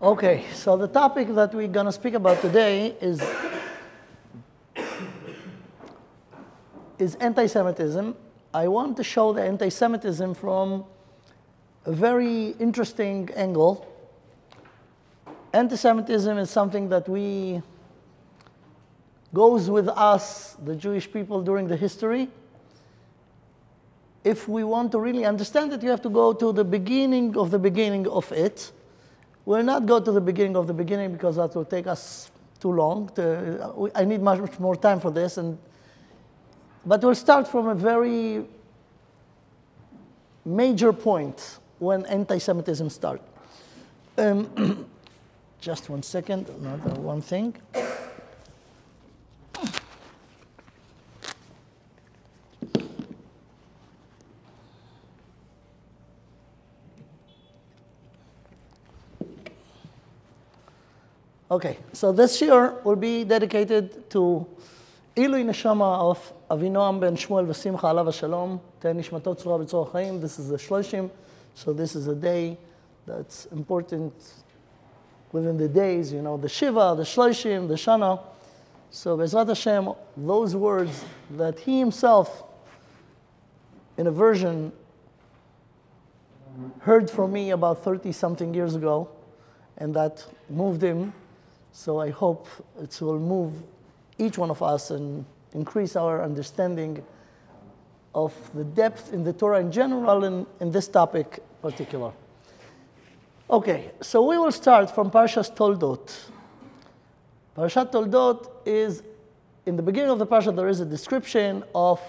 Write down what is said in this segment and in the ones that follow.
Okay, so the topic that we're going to speak about today is anti-Semitism. I want to show the anti-Semitism from a very interesting angle. Anti-Semitism is something that goes with us, the Jewish people, during the history. If we want to really understand it, you have to go to the beginning of it. We'll not go to the beginning of the beginning because that will take us too long. I need much more time for this. But we'll start from a very major point when anti-Semitism started. Just 1 second, another one thing. Okay, so this year will be dedicated to Ilui Neshama of Avinoam ben Shmuel v'Simcha alav hashalom, Teh nishmato tzurah b'tzorah chaim. This is the Shloshim, so this is a day that's important within the days, you know, the Shiva, the Shloshim, the Shana. So Bezrat Hashem, those words that he himself, in a version, heard from me about 30-something years ago, and that moved him. So I hope it will move each one of us and increase our understanding of the depth in the Torah in general and in this topic in particular. Okay, so we will start from Parshas Toldot. Parashat Toldot is, in the beginning of the Parsha, there is a description of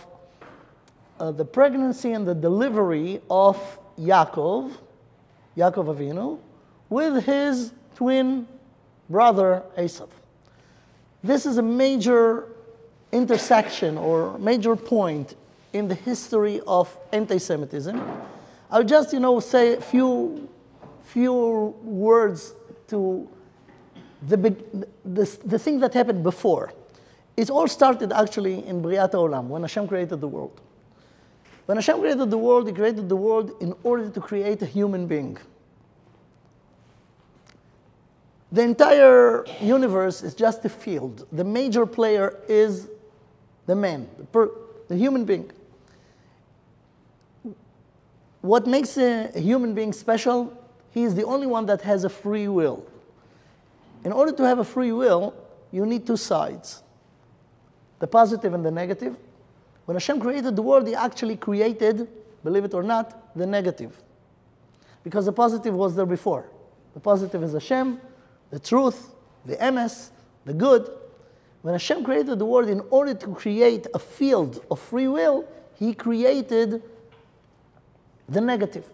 the pregnancy and the delivery of Yaakov Avinu, with his twin brother Esav. This is a major intersection or major point in the history of anti-Semitism. I'll just, say a few words to the thing that happened before. It all started actually in Briat HaOlam, when Hashem created the world. When Hashem created the world, He created the world in order to create a human being. The entire universe is just a field. The major player is the man, the human being. What makes a human being special? He is the only one that has a free will. In order to have a free will, you need two sides, the positive and the negative. When Hashem created the world, He actually created, believe it or not, the negative. Because the positive was there before. The positive is Hashem, the truth, the emes, the good. When Hashem created the world in order to create a field of free will, He created the negative.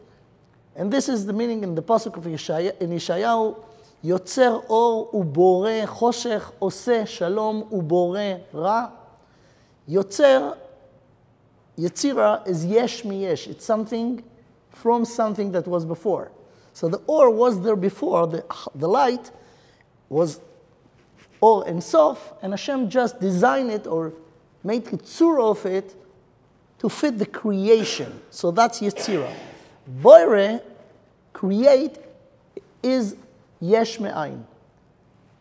And this is the meaning in the pasuk of Yeshayahu, Yotzer or ubore choshech, oseh shalom ubore ra. Yotzer, Yetzira is yesh mi-yesh. It's something from something that was before. So the or was there before, the light was or and sof, and Hashem just designed it or made a tzura of it to fit the creation. So that's Yetzira. Boire, create, is yesh me'ayin.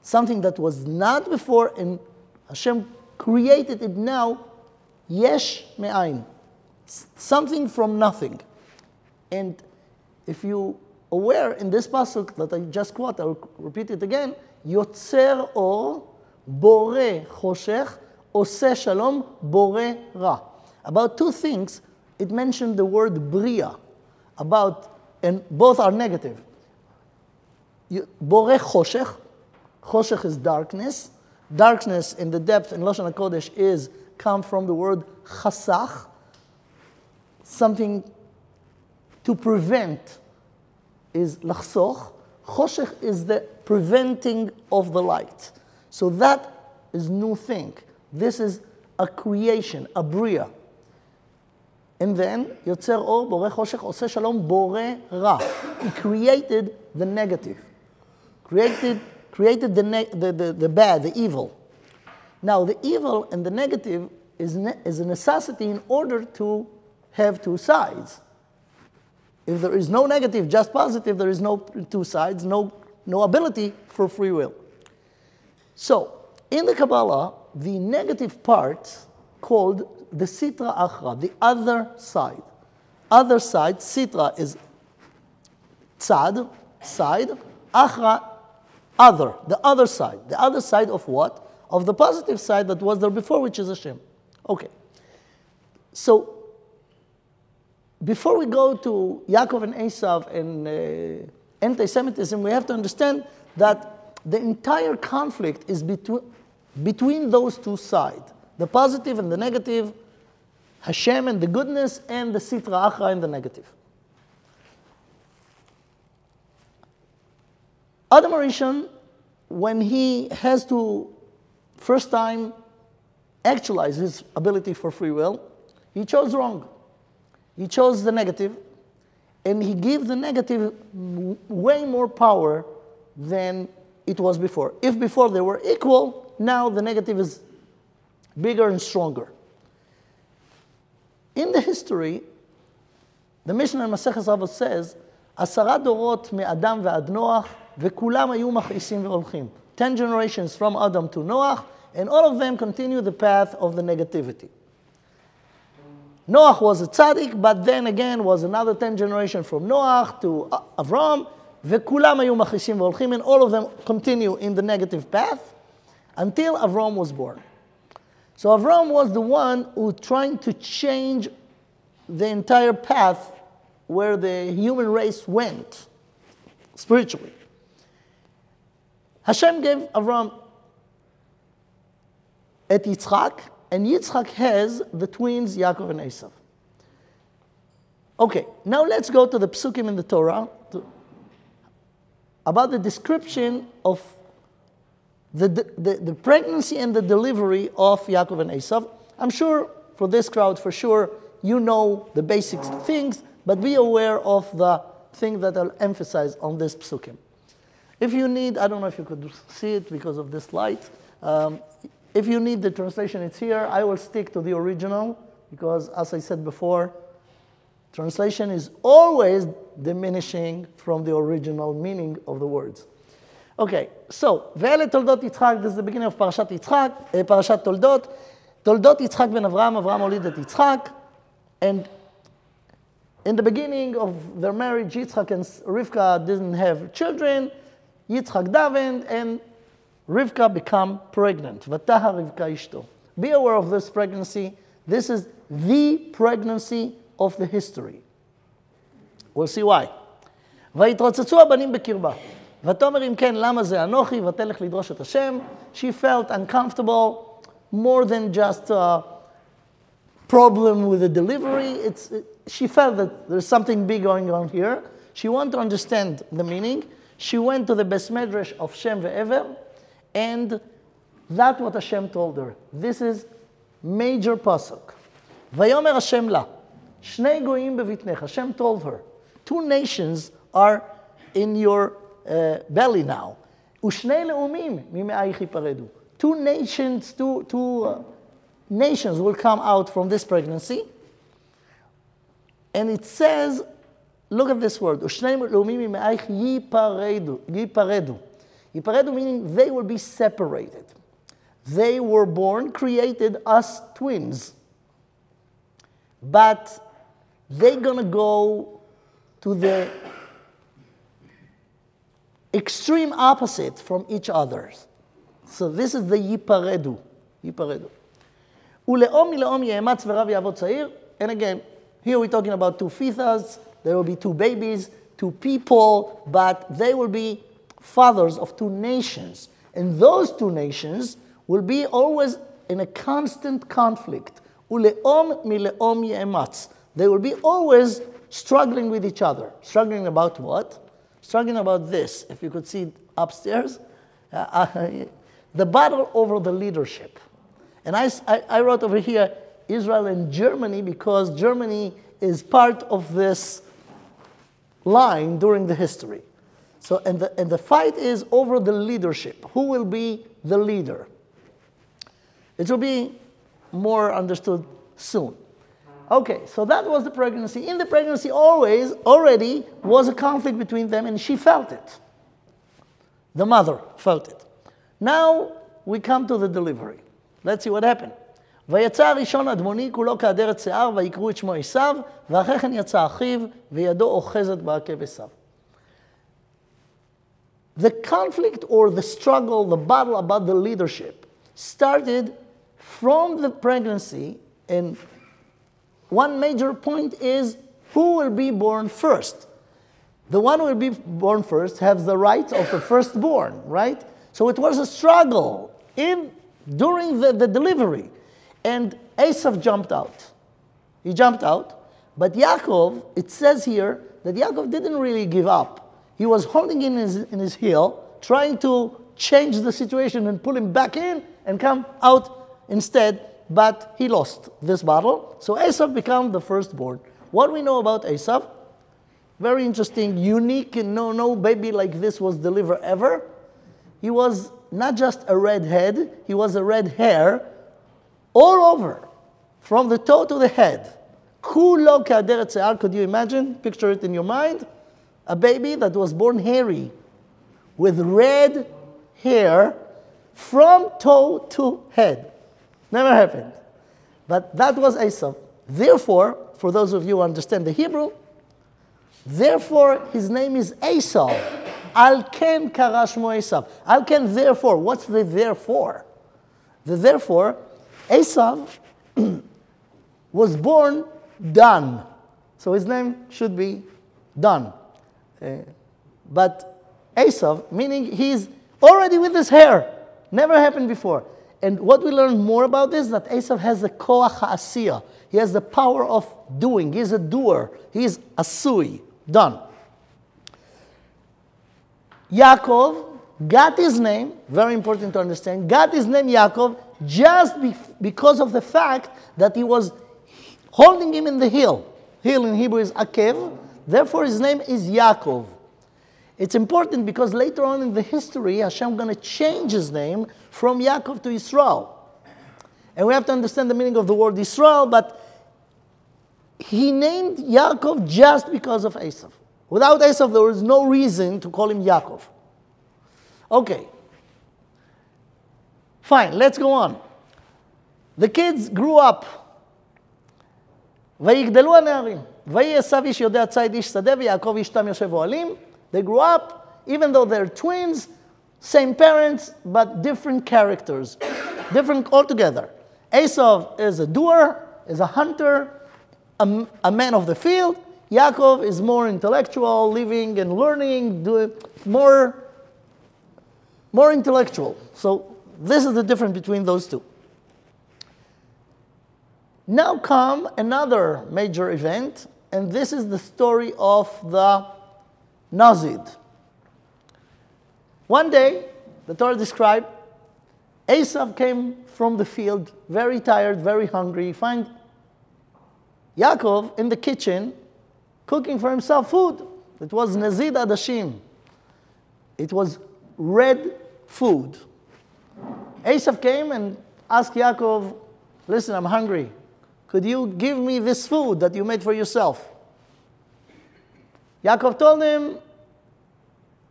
Something that was not before, and Hashem created it now, yesh me'ayin. Something from nothing. And if you aware in this pasuk that I just quote, I'll repeat it again, Yotzer or, bore choshech, oseh shalom, bore ra. About two things, it mentioned the word bria, and both are negative. Bore choshech, choshech is darkness. Darkness in the depth in Lashon HaKodesh come from the word chasach, something to prevent is lachsoch. Choshech is the preventing of the light. So that is new thing. This is a creation, a bria. And then, Yotzer or, bore choshech, oseh shalom, bore ra. He created the negative. Created the bad, the evil. Now, the evil and the negative is a necessity in order to have two sides. If there is no negative, just positive, there is no two sides, no no ability for free will. So, in the Kabbalah, the negative part called the Sitra Achra, the other side. Other side, Sitra is tzad, side, Achra, other, the other side. The other side of what? Of the positive side that was there before, which is Hashem. Okay. So, before we go to Yaakov and Esav and anti-Semitism, we have to understand that the entire conflict is between those two sides. The positive and the negative, Hashem and the goodness, and the Sitra Achra and the negative. Adam HaRishon, when he has to first time actualize his ability for free will, he chose wrong. He chose the negative, and he gave the negative way more power than it was before. If before they were equal, now the negative is bigger and stronger. In the history, the Mishnah in Maseches Avot says, 10 דורות מאדם ועד נוח, וכולם היו מכעיסים והולכים. 10 generations from Adam to Noach, and all of them continue the path of the negativity. Noach was a tzaddik, but then again was another 10 generations from Noach to Avram, וכולם היו מכעיסים והולכים, and all of them continue in the negative path until Avram was born. So Avram was the one who trying to change the entire path where the human race went spiritually. Hashem gave Avram et Yitzchak, and Yitzchak has the twins Yaakov and Esav. Okay, now let's go to the psukim in the Torah about the description of the pregnancy and the delivery of Yaakov and Esav. I'm sure for this crowd, for sure, you know the basic things, but be aware of the thing that I'll emphasize on this psukim. If you need, I don't know if you could see it because of this light. If you need the translation, it's here. I will stick to the original because, as I said before, translation is always diminishing from the original meaning of the words. Okay, so, ואלה תולדות יצחק, this is the beginning of פרשת יצחק, פרשת תולדות. תולדות יצחק בן אברהם, אברהם הוליד את יצחק. And in the beginning of their marriage, Yitzchak and Rivka didn't have children. Yitzchak davened, and Rivka became pregnant. Vataha Rivka ishto. Be aware of this pregnancy. This is the pregnancy of the history. We'll see why. ויתרוצצו הבנים בקרבה. ותאמר אם כן, למה זה אנוכי, ותלך לדרוש את השם. She felt uncomfortable, more than just a problem with the delivery. She felt that there's something big going on here. She wanted to understand the meaning. She went to the Bes Medrash of Shem ve'Ever, and that's what Hashem told her. This is major pasuk. Vayomer Hashem la, shnei goyim bevitnech. Hashem told her, 2 nations are in your belly now. Ushnei leumim mime'ayich yiparedu. 2 nations, two nations will come out from this pregnancy. And it says, look at this word, Ushnei leumim mime'ayich yiparedu. Yiparedu meaning they will be separated. They were born, created as twins. But they're going to go to the extreme opposite from each other. So this is the yiparedu. Yiparedu. Ule'om mile'om ye'ematz v'rav ya'avot tza'ir. And again, here we're talking about 2 fetus. There will be 2 babies, 2 people, but they will be fathers of 2 nations. And those 2 nations will be always in a constant conflict. Ule'om mile'om ye'ematz. They will be always struggling with each other. Struggling about what? Struggling about this. If you could see it upstairs. The battle over the leadership. And I wrote over here, Israel and Germany, because Germany is part of this line during the history. So, and the fight is over the leadership. Who will be the leader? It will be more understood soon. Okay, so that was the pregnancy. In the pregnancy already was a conflict between them, and she felt it. The mother felt it. Now we come to the delivery. Let's see what happened. ויצא הראשון אדמוני כולו כעדרת שיער ויקראו את שמו עשיו ואחרי כן יצא אחיו וידו אוחזת בעקב עשיו. The conflict or the struggle, the battle about the leadership started from the pregnancy, and one major point is who will be born first. The one who will be born first has the rights of the firstborn, right? So it was a struggle during the delivery. And Esau jumped out. He jumped out. But Yaakov, it says here that Yaakov didn't really give up. He was holding in his heel, trying to change the situation and pull him back in and come out instead. But he lost this battle. So Esau became the firstborn. What we know about Esau, very interesting, unique, and no baby like this was delivered ever. He was not just a red head, he was a red hair all over, from the toe to the head. Kulo ka'aderet se'ar, could you imagine? Picture it in your mind. A baby that was born hairy, with red hair from toe to head. Never happened. But that was Esau. Therefore, for those of you who understand the Hebrew, therefore his name is Esau. Al ken kara shmo Esau. Al ken therefore. What's the therefore? The therefore, Esau was born done. So his name should be done. But Esau, meaning he's already with his hair. Never happened before. And what we learn more about this, that Esau has the koach ha'asiyah. He has the power of doing. He's a doer. He's asui, done. Yaakov got his name, very important to understand, got his name Yaakov just because of the fact that he was holding him in the heel. Heel in Hebrew is akev. Therefore, his name is Yaakov. It's important because later on in the history, Hashem is going to change his name from Yaakov to Israel. And we have to understand the meaning of the word Israel, but he named Yaakov just because of Esau. Without Esau, there was no reason to call him Yaakov. Okay. Fine, let's go on. The kids grew up. ויגדלו הנערים. ויהי עשיו איש יודע ציד איש שדה ויעקב איש תם יושב אוהלים. They grew up, even though they're twins, same parents, but different characters. Different altogether. Esau is a doer, is a hunter, a man of the field. Yaakov is more intellectual, living and learning, more intellectual. So this is the difference between those two. Now come another major event, and this is the story of the Nazid. One day, the Torah described, Esau came from the field, very tired, very hungry. He finds Yaakov in the kitchen, cooking for himself food. It was Nazid Adashim. It was red food. Esau came and asked Yaakov, listen, I'm hungry. Could you give me this food that you made for yourself? Yaakov told him,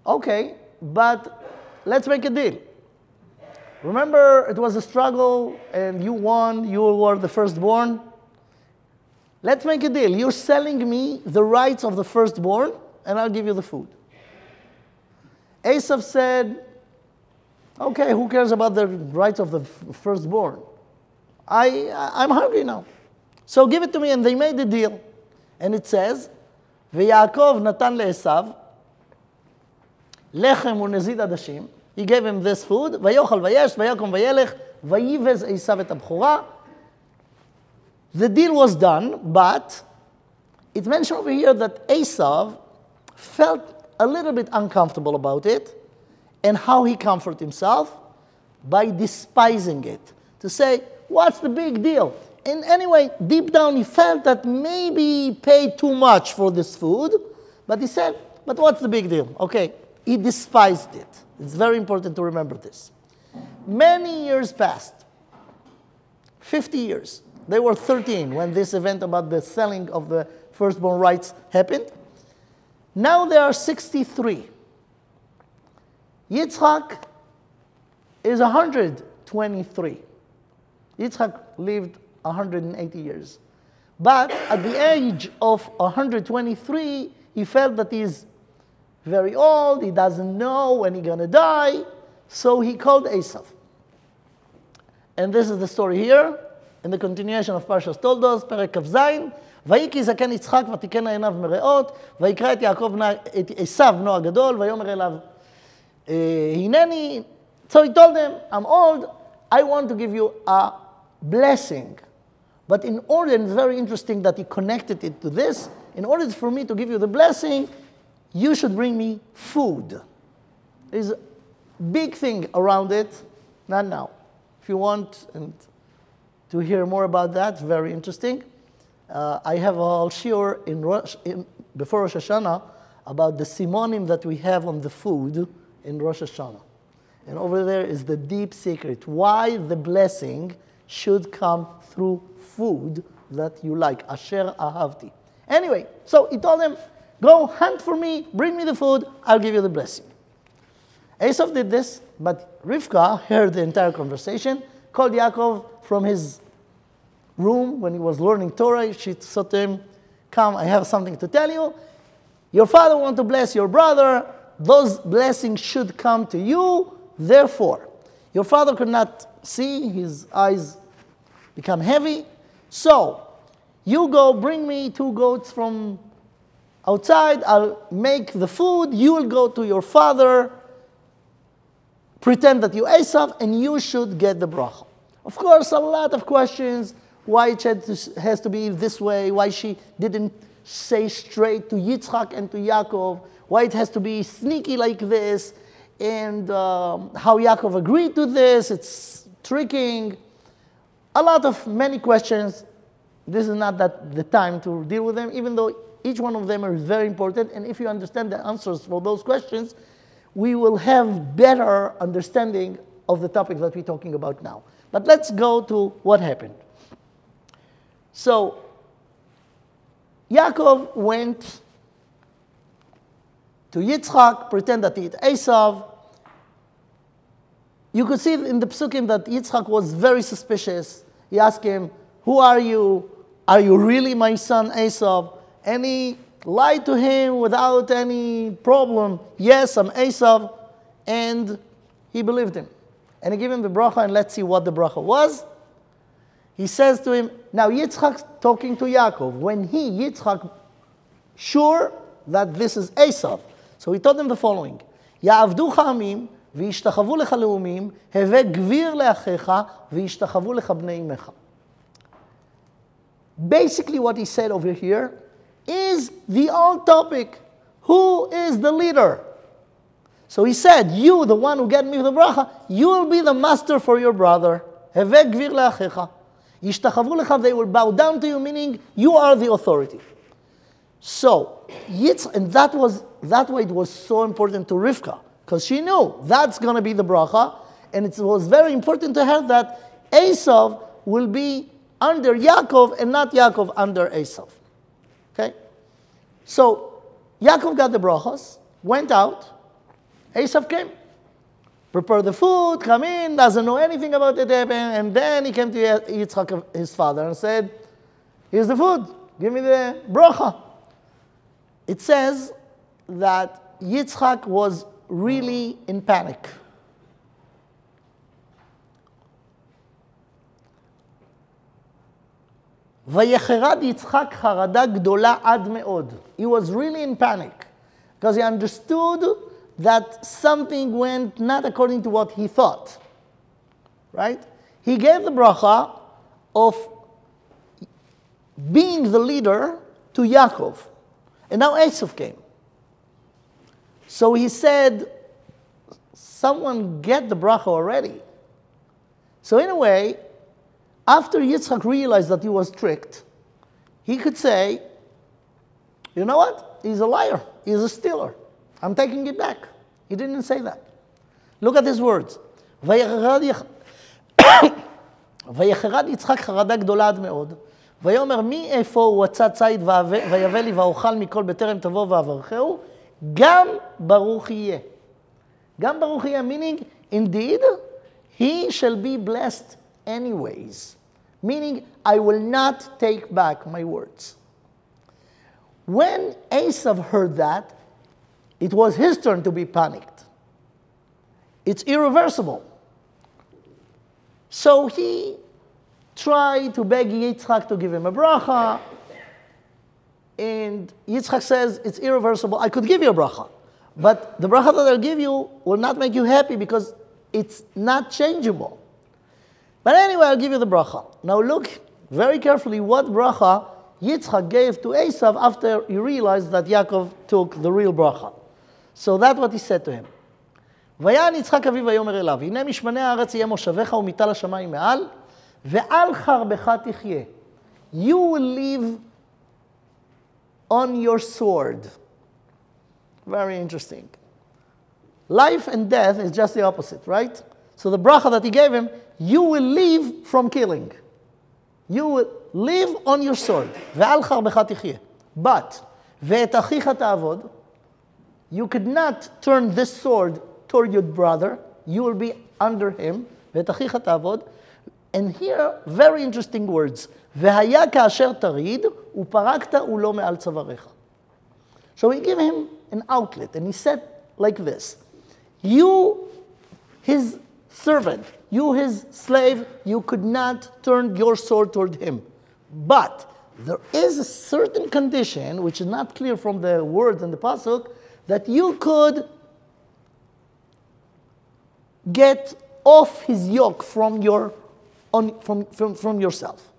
okay, but let's make a deal. Remember, it was a struggle and you won, you were the firstborn. Let's make a deal. You're selling me the rights of the firstborn and I'll give you the food. Esau said, okay, who cares about the rights of the firstborn? I'm hungry now. So give it to me, and they made the deal. And it says, ויעקב נתן לעשיו לחם ונזיד עדשים. He gave him this food, ויאכל וישת ויקום וילך ויבז עשיו את הבכורה. The deal was done, but it mentioned over here that Esau felt a little bit uncomfortable about it, and how he comforted himself? By despising it. To say, what's the big deal? And anyway, deep down he felt that maybe he paid too much for this food, but he said, but what's the big deal? Okay, he despised it. It's very important to remember this. Many years passed, 50 years. They were 13 when this event about the selling of the firstborn rights happened. Now they are 63. Yitzchak is 123. Yitzchak lived 180 years. But at the age of 123, he felt that he's very old, he doesn't know when he's going to die, so he called Esav. And this is the story here, in the continuation of Parshas Toldos, פרק כ"ז, ויהי כי זקן יצחק ותיקנה עיניו מרעות, ויקרא את עשיו בנו הגדול, ויאמר אליו, הנני. So he told them, I'm old, I want to give you a blessing. But in order, and it's very interesting that he connected it to this, in order for me to give you the blessing, you should bring me food. There's a big thing around it, not now. If you want to hear more about that, very interesting. I have a shiur before Rosh Hashanah about the simonim that we have on the food in Rosh Hashanah. And over there is the deep secret, why the blessing should come through food that you like. Asher ahavti. Anyway, so he told them, go hunt for me, bring me the food, I'll give you the blessing. Esav did this, but Rivka heard the entire conversation, called Yaakov from his room when he was learning Torah. She said to him, come, I have something to tell you. Your father wants to bless your brother. Those blessings should come to you. Therefore, your father could not see, his eyes become heavy. So, you go bring me 2 goats from outside. I'll make the food. You will go to your father, pretend that you Esav, and you should get the bracha. Of course, a lot of questions. Why it has to be this way? Why she didn't say straight to Yitzchak and to Yaakov? Why it has to be sneaky like this? And how Yaakov agreed to this? It's tricking. Many questions. This is not the time to deal with them, even though each one of them is very important. And if you understand the answers for those questions, we will have better understanding of the topic that we're talking about now. But let's go to what happened. So, Yaakov went to Yitzchak, pretend that it's Esav. You could see in the Psukim that Yitzchak was very suspicious. He asked him, who are you? Are you really my son Esav? And he lied to him without any problem. Yes, I'm Esav. And he believed him. And he gave him the bracha, and let's see what the bracha was. He says to him, now Yitzchak's talking to Yaakov. When Yitzchak, sure that this is Esav. So he told him the following, יעבדוך עמים וישתחוו לך לאומים, הווה גביר לאחיך וישתחוו לך בני אמך. Basically what he said over here is the old topic. Who is the leader? So he said, you, the one who get me the bracha, you will be the master for your brother. הווה גביר לאחיך. ישתחוו לך, they will bow down to you, meaning you are the authority. So, and that why it was so important to Rivka, because she knew that's going to be the bracha, and it was very important to her that Esav will be under Yaakov and not Yaakov under Esav. Okay? So, Yaakov got the brachas, went out, Esav came, prepared the food, come in, doesn't know anything about it happening, and then he came to Yitzchak, his father, and said, here's the food, give me the bracha. It says that Yitzchak was really in panic. ויחרד יצחק חרדה גדולה עד מאוד. He was really in panic because he understood that something went not according to what he thought. Right? He gave the bracha of being the leader to Yaakov. And now Esav came. So he said, someone get the bracha already. So in a way, after Yitzchak realized that he was tricked, he could say, you know what? He's a liar. He's a stealer. I'm taking it back. He didn't say that. Look at his words. ויחרד יצחק חרדה גדולה עד מאוד. ויאמר מי איפה הוא עצה ציד ויבא לי ואוכל מכל בטרם תבוא ואברכהו, גם ברוך יהיה. Gam baruch yeh, meaning, indeed, he shall be blessed anyways. Meaning, I will not take back my words. When Esav heard that, it was his turn to be panicked. It's irreversible. So he tried to beg Yitzchak to give him a bracha, and Yitzchak says, it's irreversible, I could give you a bracha, but the bracha that I'll give you will not make you happy because it's not changeable. But anyway, I'll give you the bracha. Now look very carefully what bracha Yitzchak gave to Esav after he realized that Yaakov took the real bracha. So that's what he said to him. ויען יצחק אביו ויאמר אליו, הנה משמני הארץ יהיה מושבך ומיטה לשמיים מעל, ועל חרבך תחיה. You will live on your sword. Very interesting. Life and death is just the opposite, right? So the bracha that he gave him, you will live from killing. You will live on your sword. ועל חרבך תחיה. But, ואת אחיך תעבוד, you could not turn this sword toward your brother. You will be under him. ואת אחיך תעבוד. And here, very interesting words. והיה כאשר תריד, ופרקת ולא מעל צוואריך. So he gave him an outlet, and he said like this. You, his servant, you, his slave, you could not turn your sword toward him. But there is a certain condition, which is not clear from the words in the pasuk, that you could get off his yoke from yourself.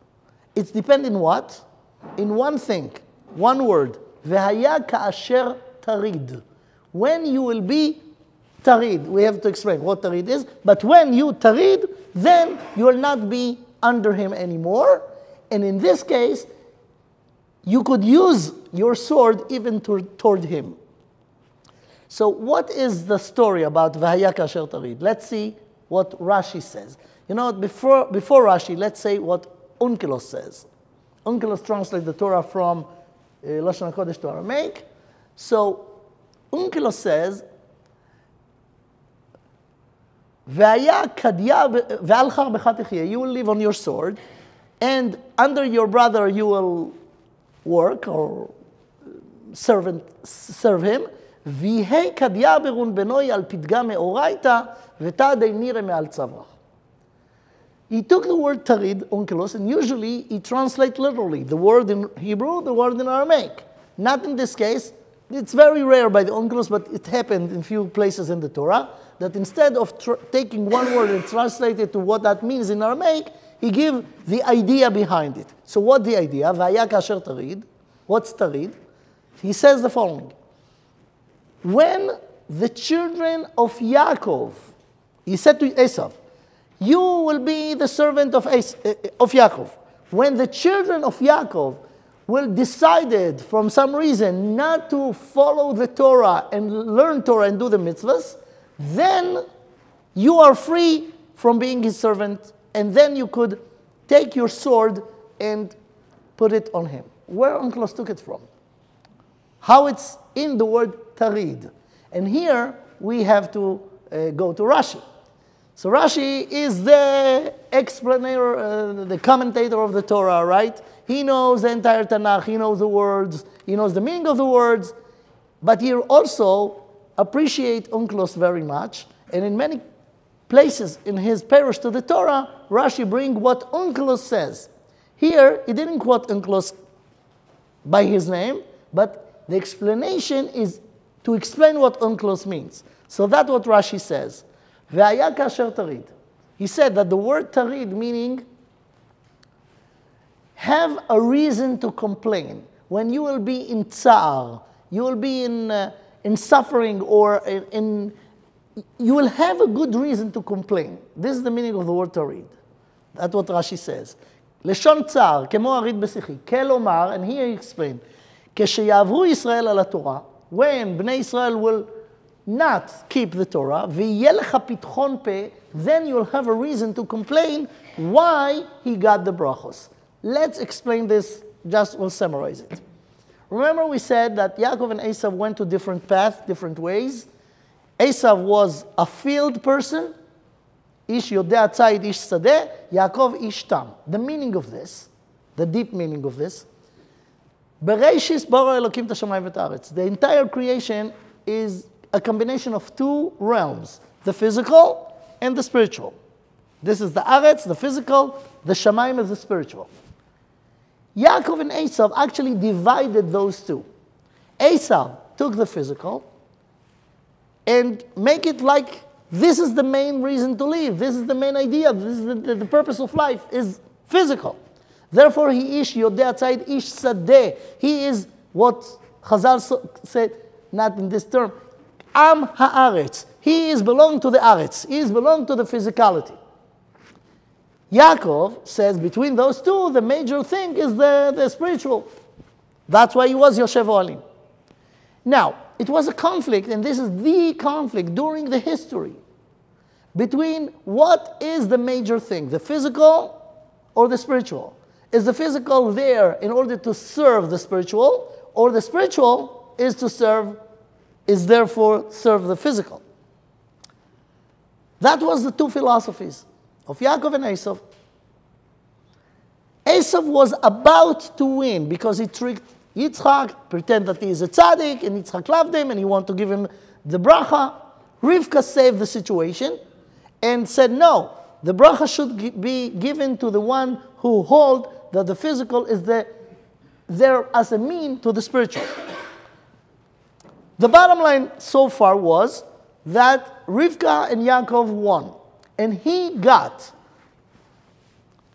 It's depending what? In one thing, one word. V'haya ka'asher tarid. When you will be tarid. We have to explain what tarid is. But when you tarid, then you will not be under him anymore. And in this case, you could use your sword even toward him. So what is the story about V'haya ka'asher tarid? Let's see what Rashi says. You know, before Rashi, let's say what Onkelos says. Onkelos translates the Torah from Lashon HaKodesh to Aramaic. So Onkelos says, V'haya kadya ve'al charbech techiyeh, you will live on your sword, and under your brother you will work or serve him. V'hei kadya berun benoi al pidga me'oraita v'tadei nire me'al tzavrach. He took the word tarid, onkelos, and usually he translates literally the word in Hebrew, the word in Aramaic. Not in this case. It's very rare by the onkelos, but it happened in few places in the Torah, that instead of taking one word and translate it to what that means in Aramaic, he gave the idea behind it. So what's the idea? V'haya ka'asher tarid. What's tarid? He says the following. When the children of Yaakov, he said to Esav, you will be the servant of Yaakov. When the children of Yaakov will decided from some reason not to follow the Torah and learn Torah and do the mitzvahs, then you are free from being his servant, and then you could take your sword and put it on him. Where Onkelos took it from? How it's in the word tarid. And here we have to go to Rashi. So Rashi is the explainer, the commentator of the Torah, right? He knows the entire Tanakh, he knows the words, he knows the meaning of the words, but he also appreciates Onkelos very much. And in many places in his parish to the Torah, Rashi brings what Onkelos says. Here, he didn't quote Onkelos by his name, but the explanation is to explain what Onkelos means. So that's what Rashi says. V'haya ka'asher tarid. He said that the word tarid meaning have a reason to complain. When you will be in tsar, you will be in suffering, or you will have a good reason to complain. This is the meaning of the word tarid. That's what Rashi says. לשון צער, כמו הריד בשיחי, כלומר, and here he explained, כשיעברו ישראל על התורה, when בני ישראל will not keep the Torah, ויהיה לך פתחון פה, then you'll have a reason to complain why he got the brachos. Let's explain this, just we'll summarize it. Remember we said that Yaakov and Esav went to different paths, different ways, Esav was a field person. Ish yodea tzayid ish sadeh, Yaakov ish tam. The meaning of this, the deep meaning of this, Bereishis bara Elokim tashamayim v'ta'aretz. The entire creation is a combination of two realms, the physical and the spiritual. This is the aretz, the physical, the shamayim is the spiritual. Yaakov and Esav actually divided those two. Esav took the physical and make it like this is the main reason to live. This is the main idea. This is the purpose of life is physical. Therefore, he ish yodea tzayid ish sadeh. He is what Chazal said, not in this term, am haaretz. He is belong to the aretz. He is belong to the physicality. Yaakov says between those two, the major thing is the spiritual. That's why he was Yoshev Ohalim. Now, it was a conflict, and this is the conflict during the history between what is the major thing, the physical or the spiritual. Is the physical there in order to serve the spiritual, or the spiritual is therefore serve the physical? That was the two philosophies of Yaakov and Esav. Esav was about to win because he tricked Yitzchak, pretend that he is a tzaddik, and Yitzchak loved him, and he wanted to give him the bracha. Rivka saved the situation and said, no, the bracha should be given to the one who holds that the physical is there as a mean to the spiritual. The bottom line so far was that Rivka and Yaakov won, and he got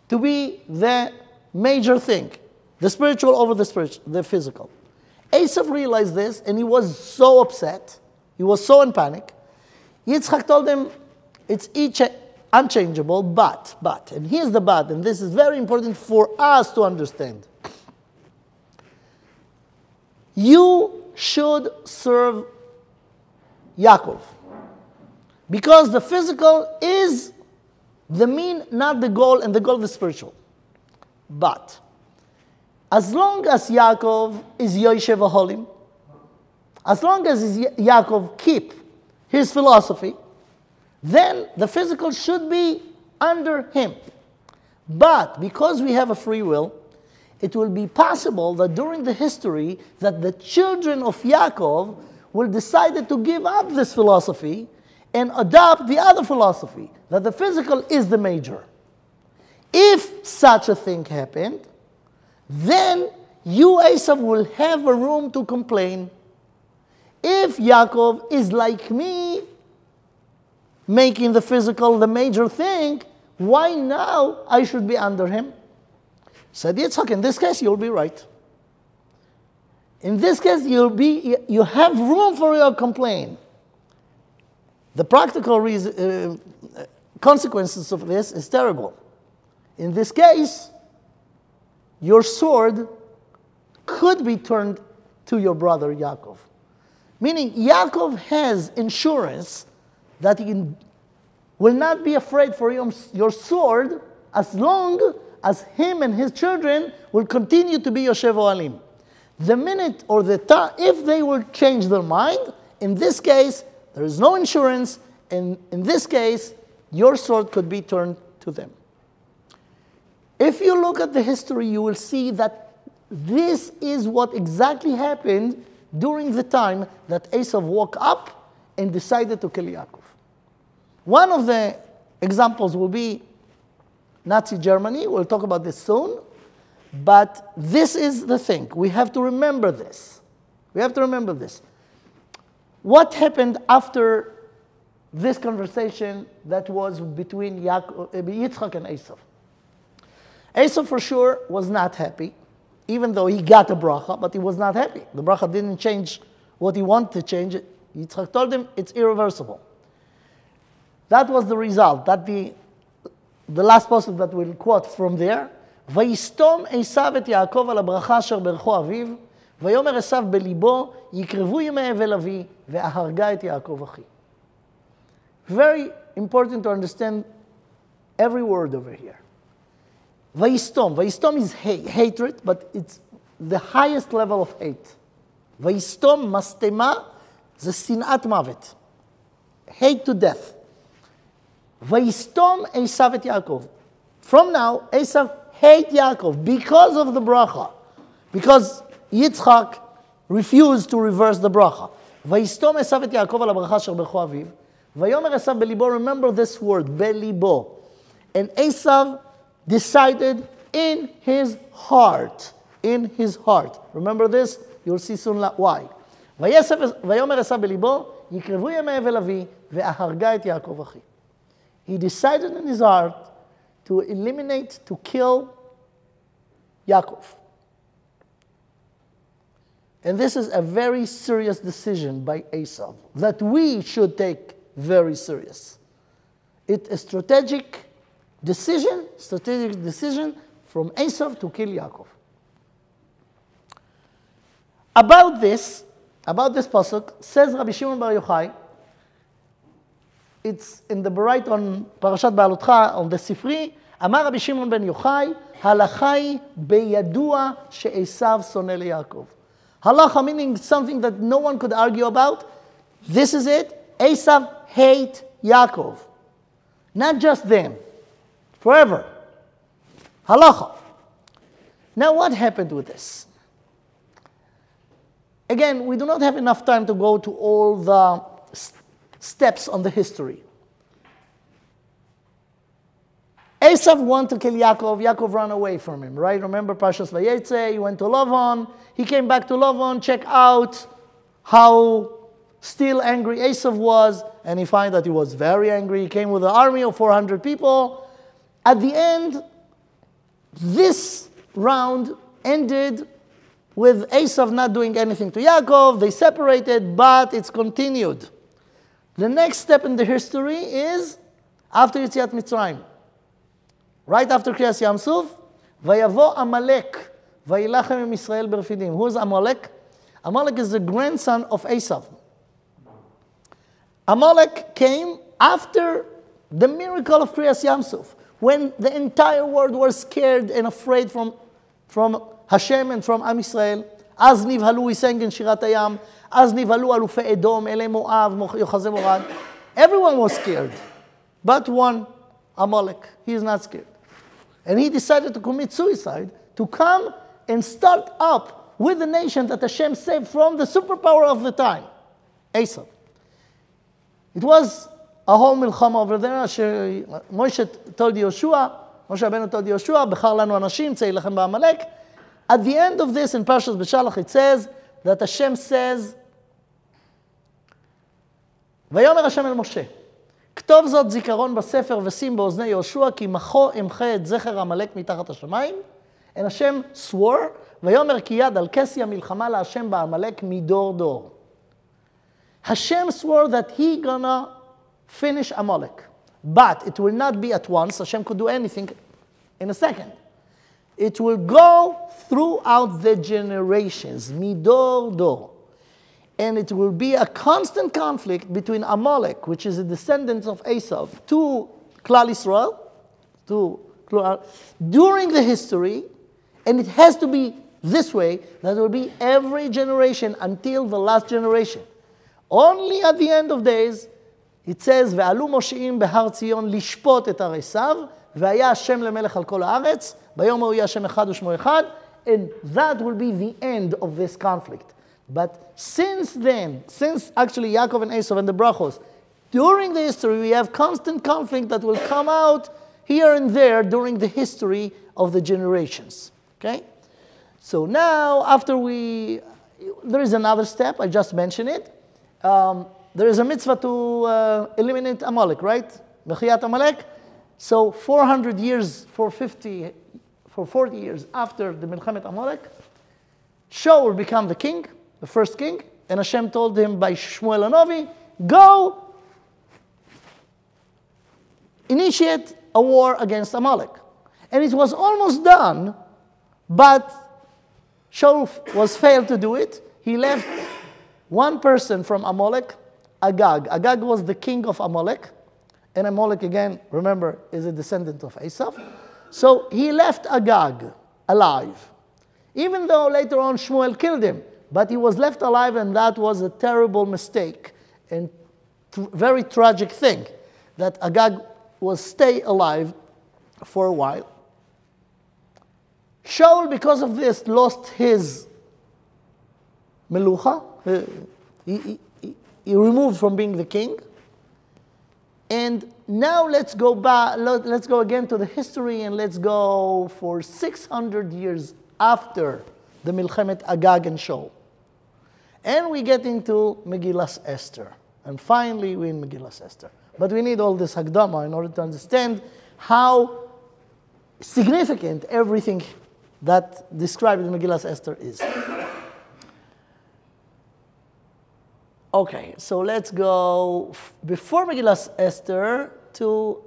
to be the major thing. The spiritual over the physical. Esav realized this, and he was so upset. He was so in panic. Yitzchak told him, it's each unchangeable, but, and here's the but, and this is very important for us to understand. You should serve Yaakov, because the physical is the mean, not the goal, and the goal is spiritual. But as long as Yaakov is Yoshev Ohalim, as long as Yaakov keep his philosophy, then the physical should be under him. But because we have a free will, it will be possible that during the history that the children of Yaakov will decide to give up this philosophy and adopt the other philosophy, that the physical is the major. If such a thing happened, then you, Esav, will have a room to complain. If Yaakov is like me, making the physical the major thing, why now I should be under him? Said Yitzchak, in this case you'll be right. In this case you have room for your complaint. The practical consequences of this is terrible. In this case, your sword could be turned to your brother Yaakov. Meaning Yaakov has insurance that he will not be afraid for your sword as long as him and his children will continue to be Yoshev Ohalim. The minute or the time, if they will change their mind, in this case, there is no insurance, and in this case, your sword could be turned to them. If you look at the history, you will see that this is what exactly happened during the time that Esav woke up and decided to kill Yaakov. One of the examples will be Nazi Germany. We'll talk about this soon. But this is the thing. We have to remember this. We have to remember this. What happened after this conversation that was between Yitzchak and Esav? Esav for sure was not happy, even though he got a bracha, but he was not happy. The bracha didn't change what he wanted to change. Yitzchak told him it's irreversible. That was the result. That the last passage that we'll quote from there. ויסתום עשיו את יעקב על הברכה אשר ברכו אביו, ויאמר עשיו בליבו, יקרבו ימי אבל אבי, והרגה את יעקב אחי. Very important to understand every word over here. ויסתום. ויסתום is hatred, but it's the highest level of hate. ויסתום, משטמה, זה שנאת מוות. hate to death. Vayistom Esav et Yaakov. From now, Esav hate Yaakov because of the bracha. Because Yitzchak refused to reverse the bracha. Vayistom Esav et Yaakov al habracha asher berecho aviv. Vayomer Esav belibo, remember this word, belibo. And Esav decided in his heart. In his heart. Remember this? You'll see soon why. Vayomer Esav belibo, yikrevu yemei אבל אבי, ואהרגה את יעקב אחי. He decided in his heart to eliminate, to kill Yaakov. And this is a very serious decision by Esav that we should take very serious. It's a strategic decision from Esav to kill Yaakov. About this pasuk, says Rabbi Shimon Bar Yochai, it's in the Bereit on Parashat Baalotcha, on the Sifri, Amar Rabbi Shimon ben Yochai, halachai beyadua she'esav soneh leYaakov. Halacha meaning something that no one could argue about. This is it. Esav hate Yaakov. Not just them. Forever. Halacha. Now what happened with this? Again, we do not have enough time to go to all the steps on the history. Esav wanted to kill Yaakov. Yaakov ran away from him, right? Remember Parshas Vayetze, he went to Lavan. He came back to Lavan, check out how still angry Esav was, and he found that he was very angry. He came with an army of 400 people. At the end, this round ended with Esav not doing anything to Yaakov. They separated, but it's continued. The next step in the history is after Yetziat Mitzrayim. Right after Kriyas Yam Suf, Vayavo Amalek, Vayilachem im Yisrael berfidim. Who is Amalek? Amalek is the grandson of Esav. Amalek came after the miracle of Kriyas Yam Suf, when the entire world was scared and afraid from Hashem and from Am Yisrael. Az nivhalu, he sang in Shirat Hayam, Az nivhalu alufei Edom, Elei Moav, Yochazeh Morad. Everyone was scared, but one, Amalek, he is not scared. And he decided to commit suicide, to come and start up with the nation that Hashem saved from the superpower of the time, Esav. It was a whole milchama over there. Moshe told Yoshua, Moshe Rabbeinu told Yoshua, Bechar lanu anashim, tzei lechem ba'amalek. At the end of this, in Parshas Beshalach, it says that Hashem says, Vayomer Hashem el Moshe, כתוב זאת זיכרון בספר ושים באוזני יהושע כי מחו אמחה את זכר עמלק מתחת השמיים. And Hashem swore, ויאמר כי יד על כסי המלחמה להשם בעמלק מדור דור. Hashem swore that he gonna finish Amalek. But it will not be at once. Hashem could do anything in a second. It will go throughout the generations, midor dor. And it will be a constant conflict between Amalek, which is a descendant of Esav, to Klal Yisrael, during the history, and it has to be this way, that will be every generation until the last generation. Only at the end of days, it says, ועלו מושיעים בהר ציון לשפוט את הר עשיו, והיה השם למלך על כל הארץ, ביום ההוא יהיה השם אחד ושמו אחד, and that will be the end of this conflict. But since then, since actually Yaakov and Esav and the brachos, during the history we have constant conflict that will come out here and there during the history of the generations. Okay? So now, after there is another step, I just mentioned it. There is a mitzvah to eliminate Amalek, right? Mechiyat Amalek. So 400 years, 40 years after the Milchemet Amalek, Shaul will become the king, the first king, and Hashem told him by Shmuel Hanavi, go initiate a war against Amalek. And it was almost done, but Shaul was failed to do it. He left one person from Amalek, Agag. Agag was the king of Amalek. And Amalek, again, remember, is a descendant of Esav. So he left Agag alive. Even though later on Shmuel killed him. But he was left alive, and that was a terrible mistake. And very tragic thing, that Agag will stay alive for a while. Shaul, because of this, lost his melucha. He removed from being the king. And now let's go back. Let's go again to the history, and let's go for 600 years after the Milchemet Agag and Shaul. And we get into Megillas Esther. And finally, we're in Megillas Esther. But we need all this Hakdama in order to understand how significant everything that described in Megillas Esther is. Okay, so let's go before Megillas Esther to,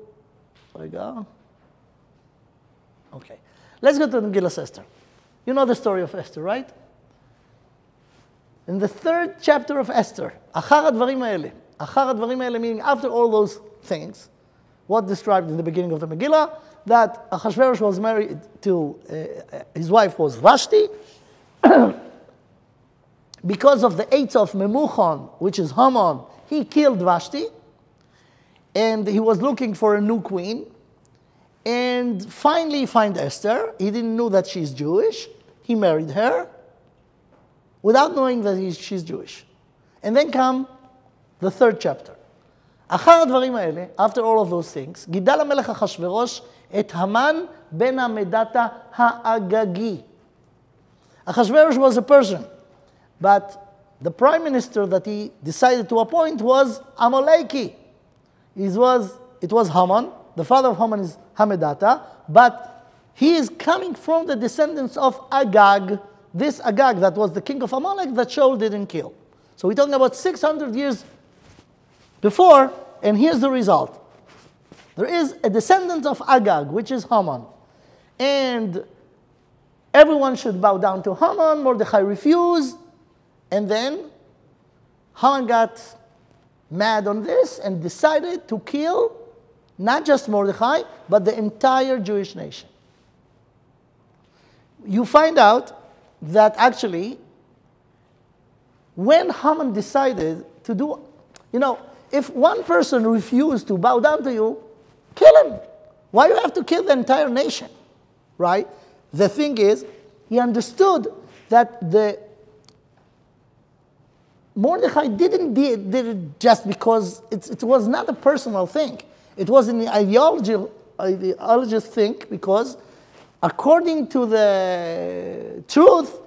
where we go? Okay, let's go to Megillas Esther. You know the story of Esther, right? In the 3rd chapter of Esther, Achar HaDvarim Ha'ele. Achar HaDvarim Ha'ele meaning after all those things, what described in the beginning of the Megillah, that Achashverosh was married to, his wife was Vashti. Because of the eights of Memuchon, which is Haman, he killed Vashti. And he was looking for a new queen. And finally he finds Esther. He didn't know that she's Jewish. He married her without knowing that she's Jewish. And then come the 3rd chapter. אחר הדברים האלה, after all of those things, גידל המלך אחשוורוש את המן בן המדתה האגגי. Achashverosh was a Persian, but the prime minister that he decided to appoint was Amaleki. It was Haman. The father of Haman is Hamedata, but he is coming from the descendants of Agag, this Agag that was the king of Amalek that Shaul didn't kill. So we're talking about 600 years before, and here's the result. There is a descendant of Agag, which is Haman. And everyone should bow down to Haman. Mordechai refused. And then Haman got mad on this and decided to kill not just Mordechai, but the entire Jewish nation. You find out that actually, when Haman decided to do, if one person refused to bow down to you, kill him. Why do you have to kill the entire nation? Right? The thing is, he understood that Mordechai did it just because it was not a personal thing. It was an ideologist thing, because according to the truth,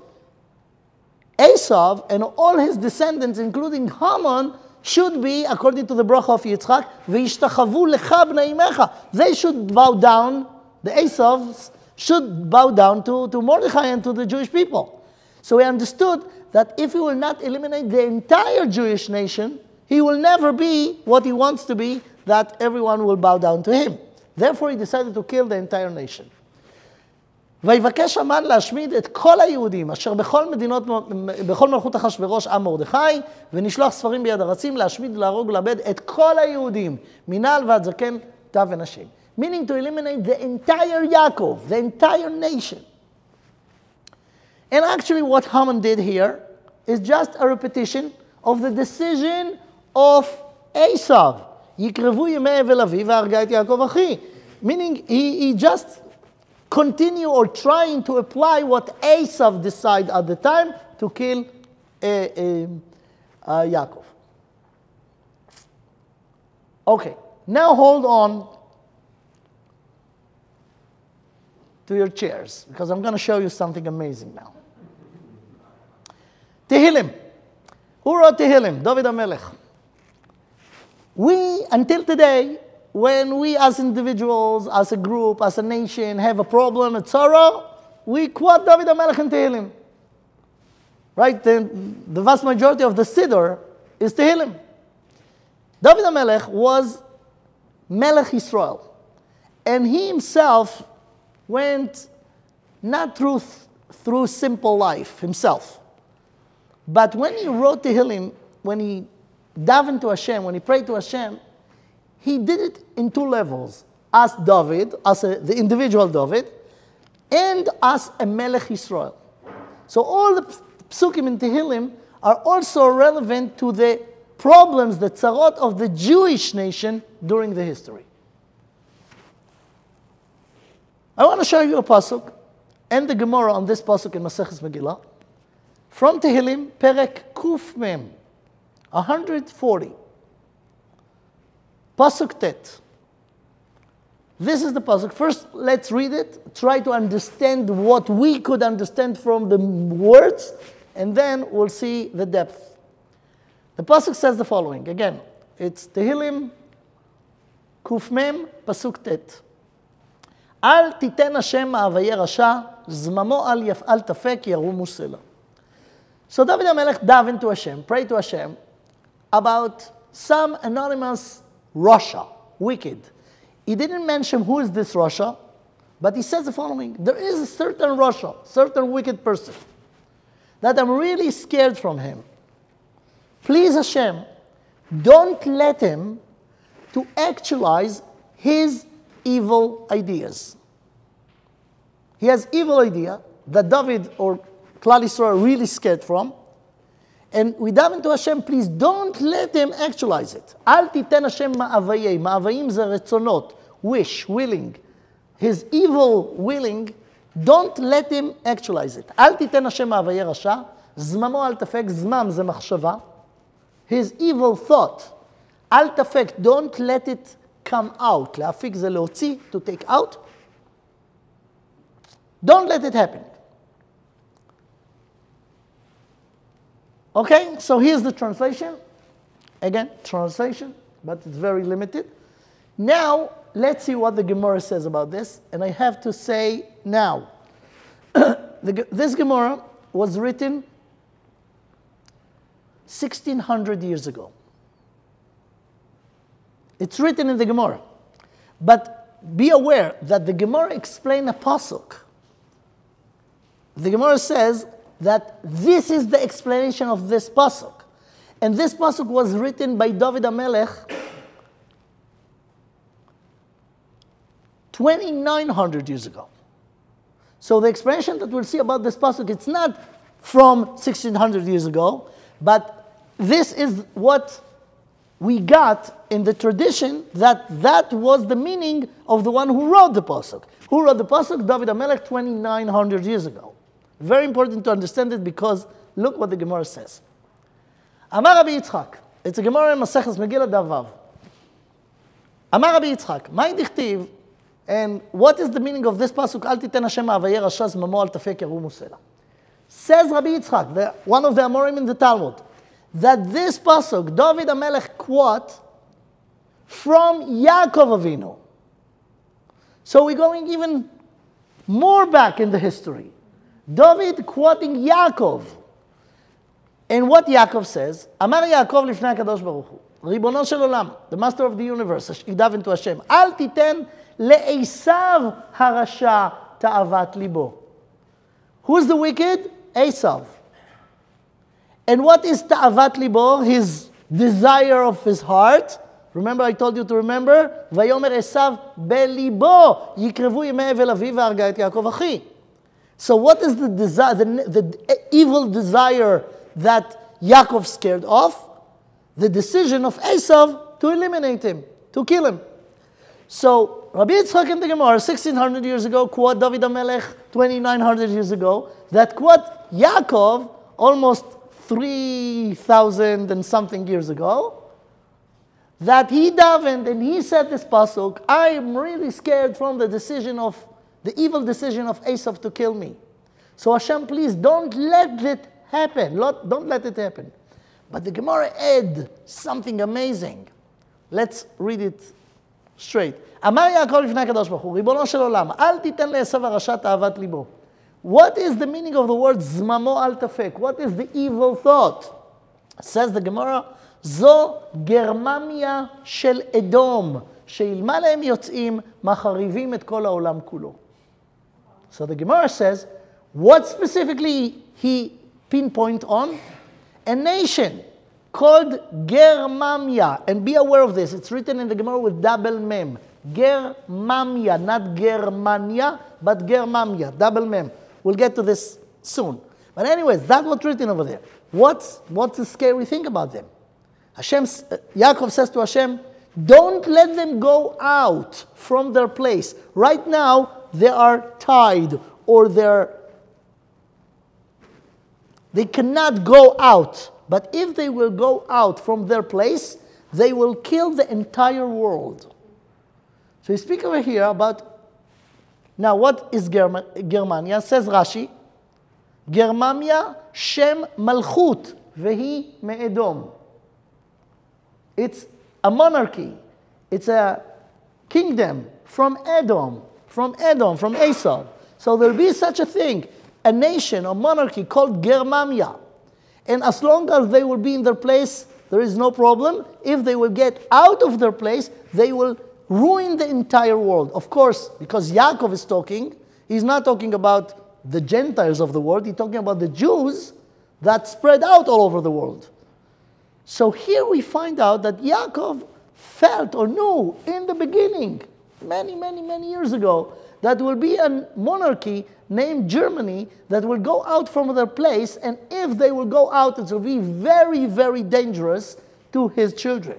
Esav and all his descendants, including Haman, should be, according to the bracha of Yitzchak, v'yishtachavu lecha bnei imecha. They should bow down, the Esavs should bow down to Mordechai and to the Jewish people. So he understood that if he will not eliminate the entire Jewish nation, he will never be what he wants to be, that everyone will bow down to him. Therefore, he decided to kill the entire nation. ויבקש המן להשמיד את כל היהודים אשר בכל מלכות אחשוורוש עם מרדכי, ונשלח ספרים ביד הרצים להשמיד, להרוג ולאבד את כל היהודים, מנעל ועד זקן, טף ונשים. Meaning to eliminate the entire Yaakov, the entire nation. And actually what Haman did here is just a repetition of the decision of Esav. יקרבו ימי אבל אבי והרגה את יעקב אחי. Meaning he just continue or trying to apply what Esav decided at the time to kill Yaakov. Okay, now hold on to your chairs, because I'm going to show you something amazing now. Tehillim. Who wrote Tehillim? David HaMelech. We, until today, when we as individuals, as a group, as a nation, have a problem, a tzara, we quote David HaMelech in Tehillim. Right? The vast majority of the Siddur is Tehillim. David HaMelech was Melech Yisrael. And he himself went not through simple life himself. But when he wrote Tehillim, when he davened to Hashem, when he prayed to Hashem, he did it in two levels. As David, as the individual David, and as a Melech Yisrael. So all the psukim in Tehillim are also relevant to the problems, the tzarot of the Jewish nation during the history. I want to show you a pasuk and the Gemara on this pasuk in Maseches Megillah from Tehillim, Perek Kuf Mem, 140. Pasuk Tet. This is the pasuk. First, let's read it. Try to understand what we could understand from the words, and then we'll see the depth. The pasuk says the following. Again, it's Tehillim, Kuf Mem, pasuk Tet. Al titen Hashem ma'avaye rasha, zmamo al tafek yarumu sela. So David HaMelech davened to Hashem, prayed to Hashem about some anonymous Rasha, wicked. He didn't mention who is this Rasha, but he says the following. There is a certain Rasha, certain wicked person, that I'm really scared from him. Please Hashem, don't let him to actualize his evil ideas. He has evil idea that David or Klal Yisrael are really scared from. And we daven to Hashem, please don't let him actualize it. Al titen Hashem ma'avayei. Ma'avayim ze retzonot, wish, willing. His evil willing, don't let him actualize it. Al titen Hashem ma'avayei rasha, zmamo al tafek, zmam ze machshava. His evil thought, al tafek, don't let it come out. Le'afik ze leotzi, to take out. Don't let it happen. Okay, so here's the translation. Again, translation, but it's very limited. Now, let's see what the Gemara says about this. And I have to say now, this Gemara was written 1,600 years ago. It's written in the Gemara. But be aware that the Gemara explains a pasuk. The Gemara says that this is the explanation of this pasuk. And this pasuk was written by David HaMelech 2,900 years ago. So the explanation that we'll see about this pasuk, it's not from 1,600 years ago, but this is what we got in the tradition that was the meaning of the one who wrote the pasuk. Who wrote the pasuk? David HaMelech 2,900 years ago. Very important to understand it because look what the Gemara says. Amar Rabbi Yitzchak. It's a Gemara in Maseches Megillah Daf Vav. Amar Rabbi Yitzchak. Mai dichtiv. And what is the meaning of this pasuk? Al titen Hashem ma'avayei rasha zmamo al tafek yarumu sela. Says Rabbi Yitzchak, one of the Amorim in the Talmud, that this pasuk, David HaMelech quote from Yaakov Avinu. So we're going even more back in the history. David quoting Yaakov. And what Yaakov says, Amar Yaakov lifnei HaKadosh Baruch Hu, Ribono shel Olam, the master of the universe, he davened to Hashem, Al titen le'esav harasha ta'avat libo. Who's the wicked? Esav. And what is ta'avat libo? His desire of his heart. Remember, I told you to remember, Vayomer Esav belibo yikrevu yemei evel aviv v'harga et Yaakov achi. So what is the desire, the evil desire that Yaakov scared of? The decision of Esav to eliminate him, to kill him. So Rabbi Yitzchak in the Gemara, 1,600 years ago, quote David HaMelech, 2,900 years ago, that quote Yaakov, almost 3,000 and something years ago, that he davened and he said this pasuk, I am really scared from the evil decision of Esav to kill me. So Hashem, please don't let it happen. Don't let it happen. But the Gemara add something amazing. Let's read it straight. Amar Yaakov lifnei HaKadosh Baruch Hu, Ribono shel Olam, Al titen le'esav harasha ta'avat libo. What is the meaning of the word zmamo al tafek? What is the evil thought? Says the Gemara, Zo germamia shel Edom, she'ilma lehem yotzim, macharivim et kol ha'olam kulo. So the Gemara says, what specifically he pinpoint on? A nation called Germania. And be aware of this. It's written in the Gemara with double mem. Germania, not Germania, but Germania, double mem. We'll get to this soon. But anyways, that's what's written over there. What's the scary thing about them? Yaakov says to Hashem, don't let them go out from their place. Right now, they are tied, or they cannot go out. But if they will go out from their place, they will kill the entire world. So we speak over here about, now what is Germania? Says Rashi, Germania Shem Malchut Vehi Me'edom. It's a monarchy. It's a kingdom from Edom, from Esau. So there will be such a thing, a nation or monarchy called Germania. And as long as they will be in their place, there is no problem. If they will get out of their place, they will ruin the entire world. Of course, because Yaakov is talking, he's not talking about the Gentiles of the world, he's talking about the Jews that spread out all over the world. So here we find out that Yaakov felt or knew in the beginning, many years ago, that will be a monarchy named Germany that will go out from their place, and if they will go out, it will be very dangerous to his children.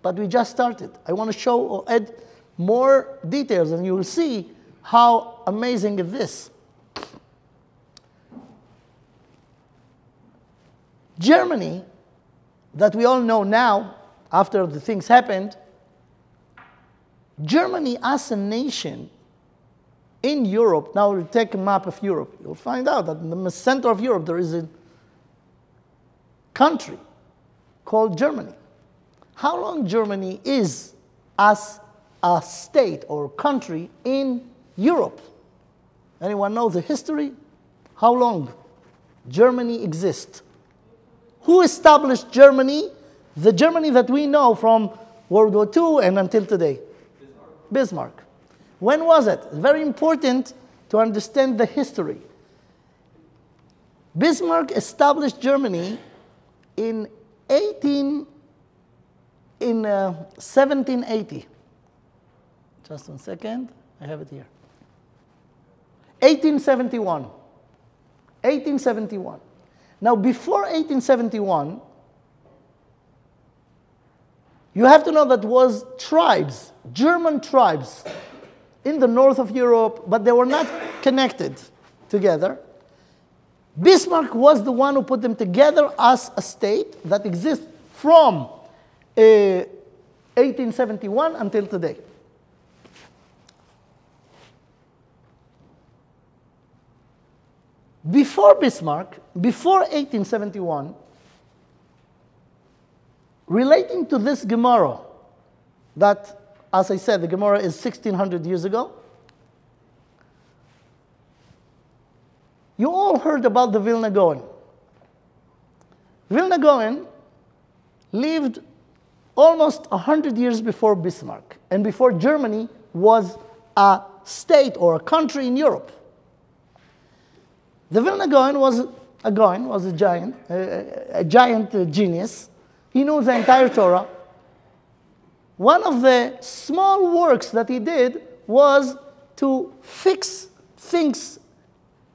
But we just started. I want to show or add more details, and you will see how amazing is this. Germany, that we all know now, after the things happened, Germany as a nation in Europe, now we take a map of Europe, you'll find out that in the center of Europe there is a country called Germany. How long Germany is as a state or country in Europe? Anyone know the history? How long Germany exists? Who established Germany? The Germany that we know from World War II and until today. Bismarck. When was it? Very important to understand the history. Bismarck established Germany in 1780. Just 1 second. I have it here. 1871. 1871. Now, before 1871, you have to know that was tribes, German tribes, in the north of Europe, but they were not connected together. Bismarck was the one who put them together as a state that exists from 1871 until today. Before Bismarck, before 1871, relating to this Gemara, that, as I said, the Gemara is 1600 years ago, you all heard about the Vilna Gaon. Vilna Gaon lived almost 100 years before Bismarck, and before Germany was a state or a country in Europe. The Vilna Gaon was a giant genius. He knew the entire Torah. One of the small works that he did was to fix things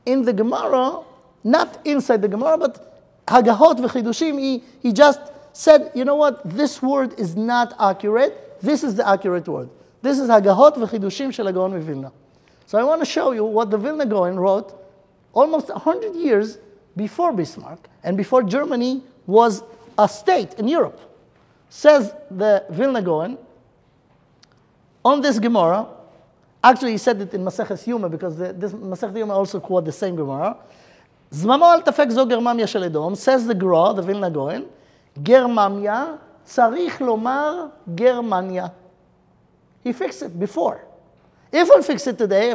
in the Gemara, not inside the Gemara, but Hagahot v'chidushim. He just said, you know what, this word is not accurate. This is the accurate word. This is Hagahot v'chidushim shel HaGaon v'Vilna. So I want to show you what the Vilna Gaon wrote almost 100 years before Bismarck and before Germany was a state in Europe. Says the Vilna Gaon on this Gemara. Actually, he said it in Maseches Yuma because this Maseches Yuma also quote the same Gemara. Zmamo al tafek zo Germania shel Edom. Says the Gra, the Vilna Gaon, Germania tzarich lomar Germania. He fixed it before. If we'll fix it today,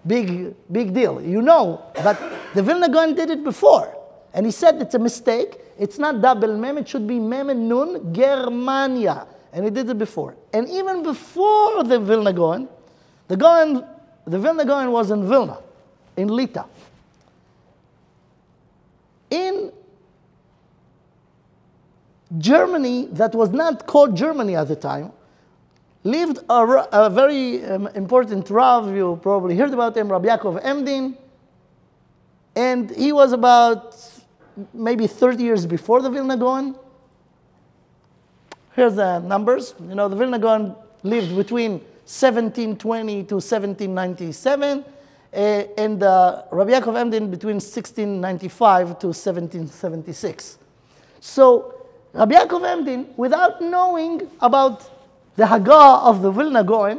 big deal. You know, but the Vilna Gaon did it before. And he said it's a mistake. It's not double mem, it should be mem and nun, Germania. And he did it before. And even before the Vilna Gaon, the Vilna Gaon was in Vilna, in Lita. In Germany, that was not called Germany at the time, lived a very important Rav. You probably heard about him, Rabbi Yaakov Emdin. And he was about maybe 30 years before the Vilna Gaon. Here's the numbers. You know, the Vilna Gaon lived between 1720 to 1797, and Rabbi Yaakov Emden between 1695 to 1776. So Rabbi Yaakov Emden, without knowing about the Haggah of the Vilna Gaon,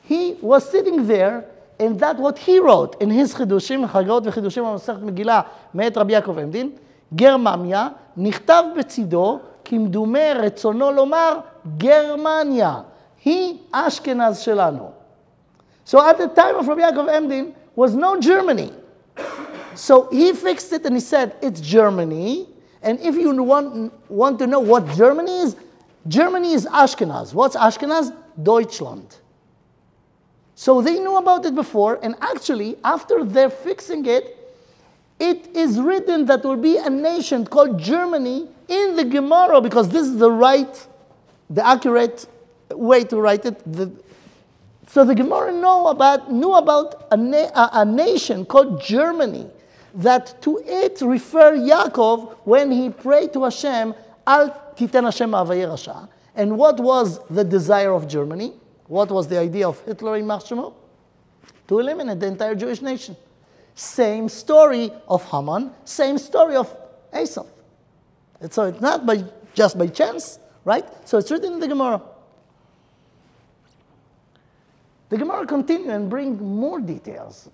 he was sitting there, and that's what he wrote in his Chidushim, Haggahot וחידושים במסכת מגילה מאת רבי יעקב עמדין, גרממיה, נכתב בצידו, כמדומה רצונו לומר גרמניה. היא אשכנז שלנו. So at the time of Rabbi Yaakov Emden was no Germany. So he fixed it and he said, it's Germany. And if you want to know what Germany is Ashkenaz. What's Ashkenaz? Deutschland. So they knew about it before, and actually, after they're fixing it, it is written that there will be a nation called Germany in the Gemara, because this is the accurate way to write it. So the Gemara knew about a nation called Germany, that to it refer Yaakov when he prayed to Hashem, Al titen Hashem ma'avayei rasha. And what was the desire of Germany? What was the idea of Hitler in Shemo? To eliminate the entire Jewish nation. Same story of Haman, same story of Esau. So it's not just by chance, right? So it's written in the Gemara. The Gemara continue and bring more details.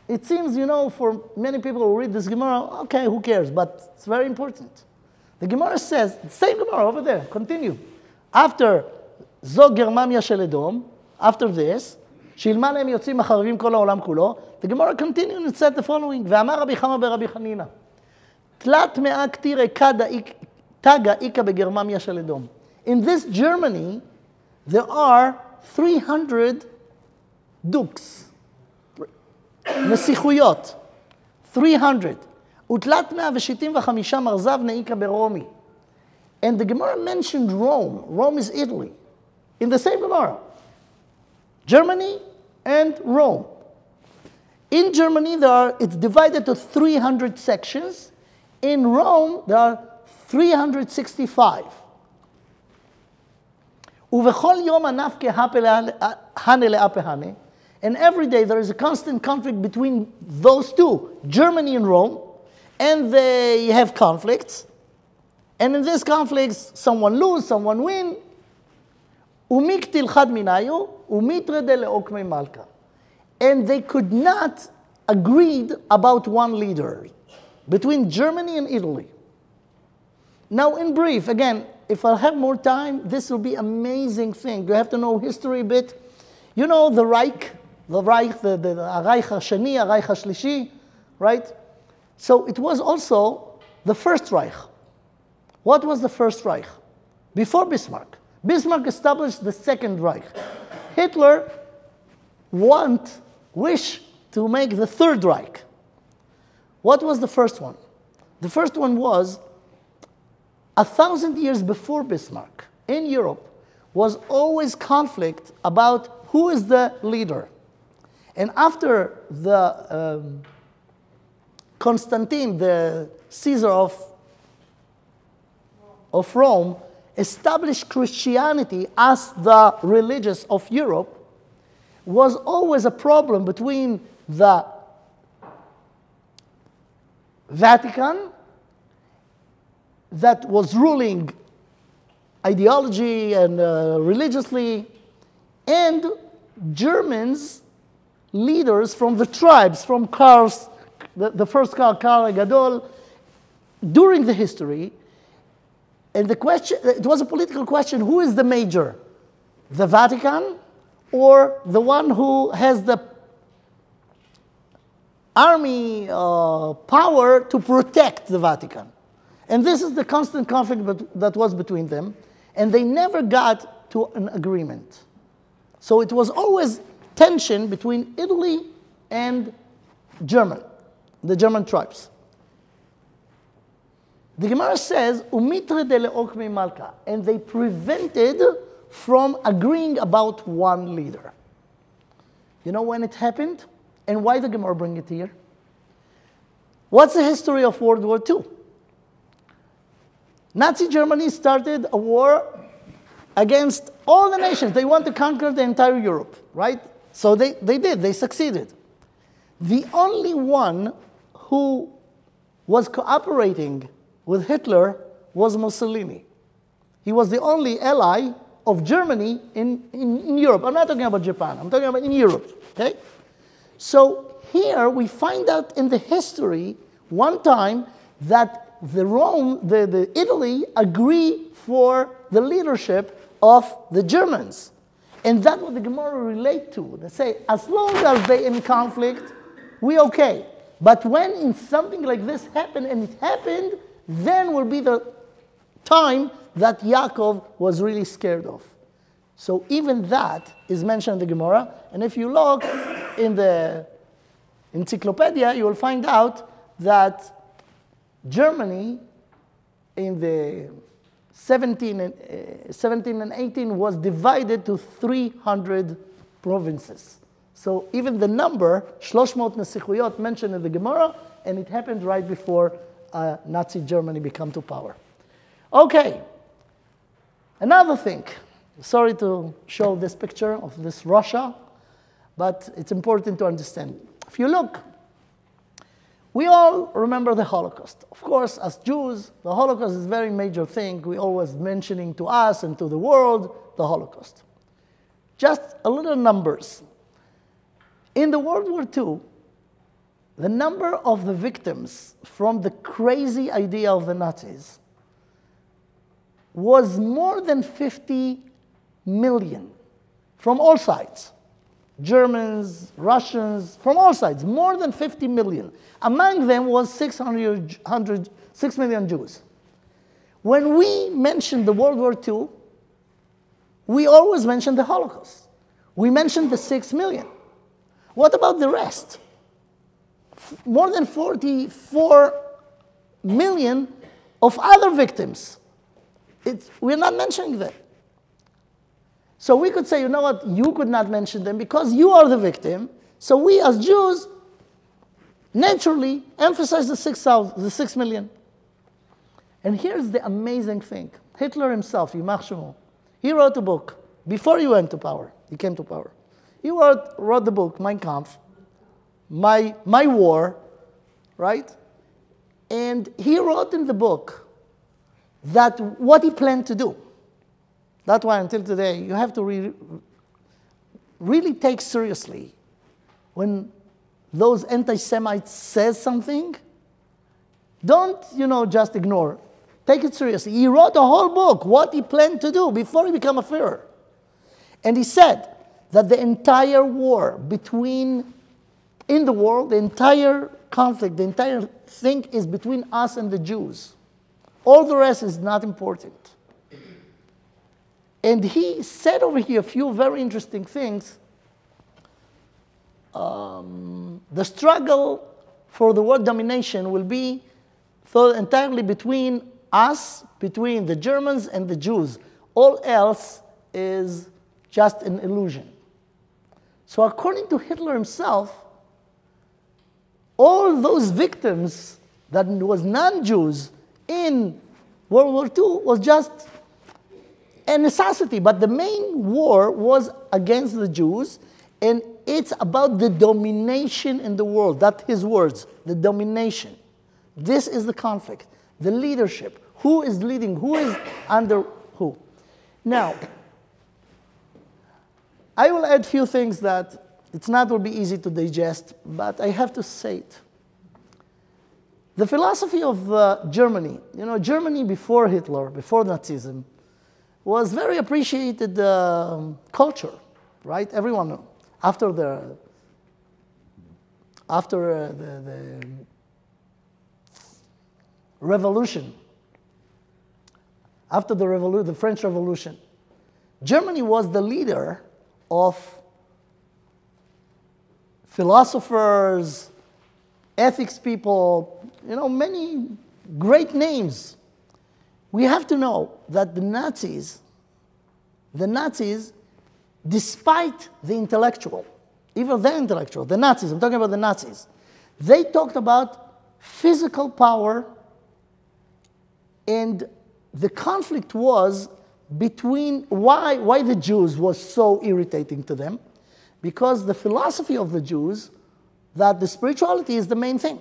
It seems, for many people who read this Gemara, okay, who cares? But it's very important. The Gemara says, same Gemara over there, continue. After Zog Germania shel Edom, after this, שילמה להם יוצאים מחרבים כל העולם כולו, the Gemara continued and said the following, ואמר רבי חמא ברבי חנינא, תלת מאה כתירי תגה איכא בגרמניה של אדום. In this Germany, there are 300 dukes, נסיכויות, 300. ותלת 175 מרזב נאיקה ברומי. And the Gemara mentioned Rome. Rome is Italy. In the same Gemara. Germany and Rome. In Germany, it's divided to 300 sections. In Rome, there are 365. ובכל יום ענף כהנה לאפה הנה. And every day there is a constant conflict between those two, Germany and Rome, and they have conflicts. And in these conflicts, someone lose, someone win. ומקטיל חד מניו, ומיטרדה לעוקמי מלכה. And they could not agree about one leader between Germany and Italy. Now, in brief, again, if I have more time, this will be an amazing thing. You have to know history a bit. You know the Reich, the Reich HaSheni, Reich HaShlishi, right? So it was also the First Reich. What was the First Reich? Before Bismarck. Bismarck established the Second Reich. Hitler wished to make the Third Reich. What was the first one? The first one was 1,000 years before Bismarck in Europe was always conflict about who is the leader. And after the Constantine, the Caesar of Rome, established Christianity as the religious of Europe, was always a problem between the Vatican, that was ruling ideology and religiously, and Germans, leaders from the tribes, from Karls, the first Karl Gadol, during the history. And the question, it was a political question, who is the major? The Vatican or the one who has the army power to protect the Vatican? And this is the constant conflict that was between them. And they never got to an agreement. So it was always tension between Italy and the German tribes. The Gemara says, "Umitre de leokmi malka," and they prevented from agreeing about one leader. You know when it happened, and why the Gemara bring it here? What's the history of World War II? Nazi Germany started a war against all the nations. They want to conquer the entire Europe, right? So they did. They succeeded. The only one who was cooperating with Hitler was Mussolini. He was the only ally of Germany in Europe. I'm not talking about Japan. I'm talking about in Europe. Okay? So here we find out in the history one time that the Italy agreed for the leadership of the Germans. And that's what the Gemara relate to. They say, as long as they in conflict, we okay. But when something like this happened, and it happened, then will be the time that Yaakov was really scared of. So even that is mentioned in the Gemara. And if you look in the encyclopedia, you will find out that Germany in the 17 and 18 was divided to 300 provinces. So even the number, 300 nesichuyot, mentioned in the Gemara, and it happened right before Nazi Germany became to power. Okay, another thing. Sorry to show this picture of this Russia, but it's important to understand. If you look, we all remember the Holocaust. Of course, as Jews, the Holocaust is a very major thing. We always mentioning to us and to the world the Holocaust. Just a little numbers. In the World War II, the number of the victims from the crazy idea of the Nazis was more than 50 million from all sides. Germans, Russians, from all sides, more than 50 million. Among them was 6 million Jews. When we mention the World War II, we always mention the Holocaust. We mention the 6 million. What about the rest? More than 44 million of other victims. We're not mentioning them. So we could say, you know what, you could not mention them because you are the victim. So we as Jews naturally emphasize the 6 million. And here's the amazing thing. Hitler himself, Yimach Shemo, he wrote a book before he went to power. He came to power. He wrote the book, Mein Kampf, my war, right? And he wrote in the book that what he planned to do. That's why until today, you have to really take seriously when those anti-Semites says something. Don't, just ignore. Take it seriously. He wrote a whole book, what he planned to do before he became a Führer. And he said that the entire war in the world, the entire conflict, the entire thing is between us and the Jews. All the rest is not important. And he said over here a few very interesting things. The struggle for the world domination will be entirely between us, between the Germans and the Jews. All else is just an illusion. So according to Hitler himself, all those victims that was non-Jews in World War II was just a necessity, but the main war was against the Jews, and it's about the domination in the world. That's his words, the domination. This is the conflict, the leadership. Who is leading? Who is under who? Now, I will add a few things that it's not will be easy to digest, but I have to say it. The philosophy of Germany, Germany before Hitler, before Nazism, was very appreciated culture, right? Everyone, after the revolution, after the French Revolution, Germany was the leader of philosophers, ethics people, many great names. We have to know that the Nazis, despite the intellectual, even the intellectual, the Nazis, I'm talking about the Nazis, they talked about physical power, and the conflict was between why the Jews was so irritating to them, because the philosophy of the Jews that the spirituality is the main thing.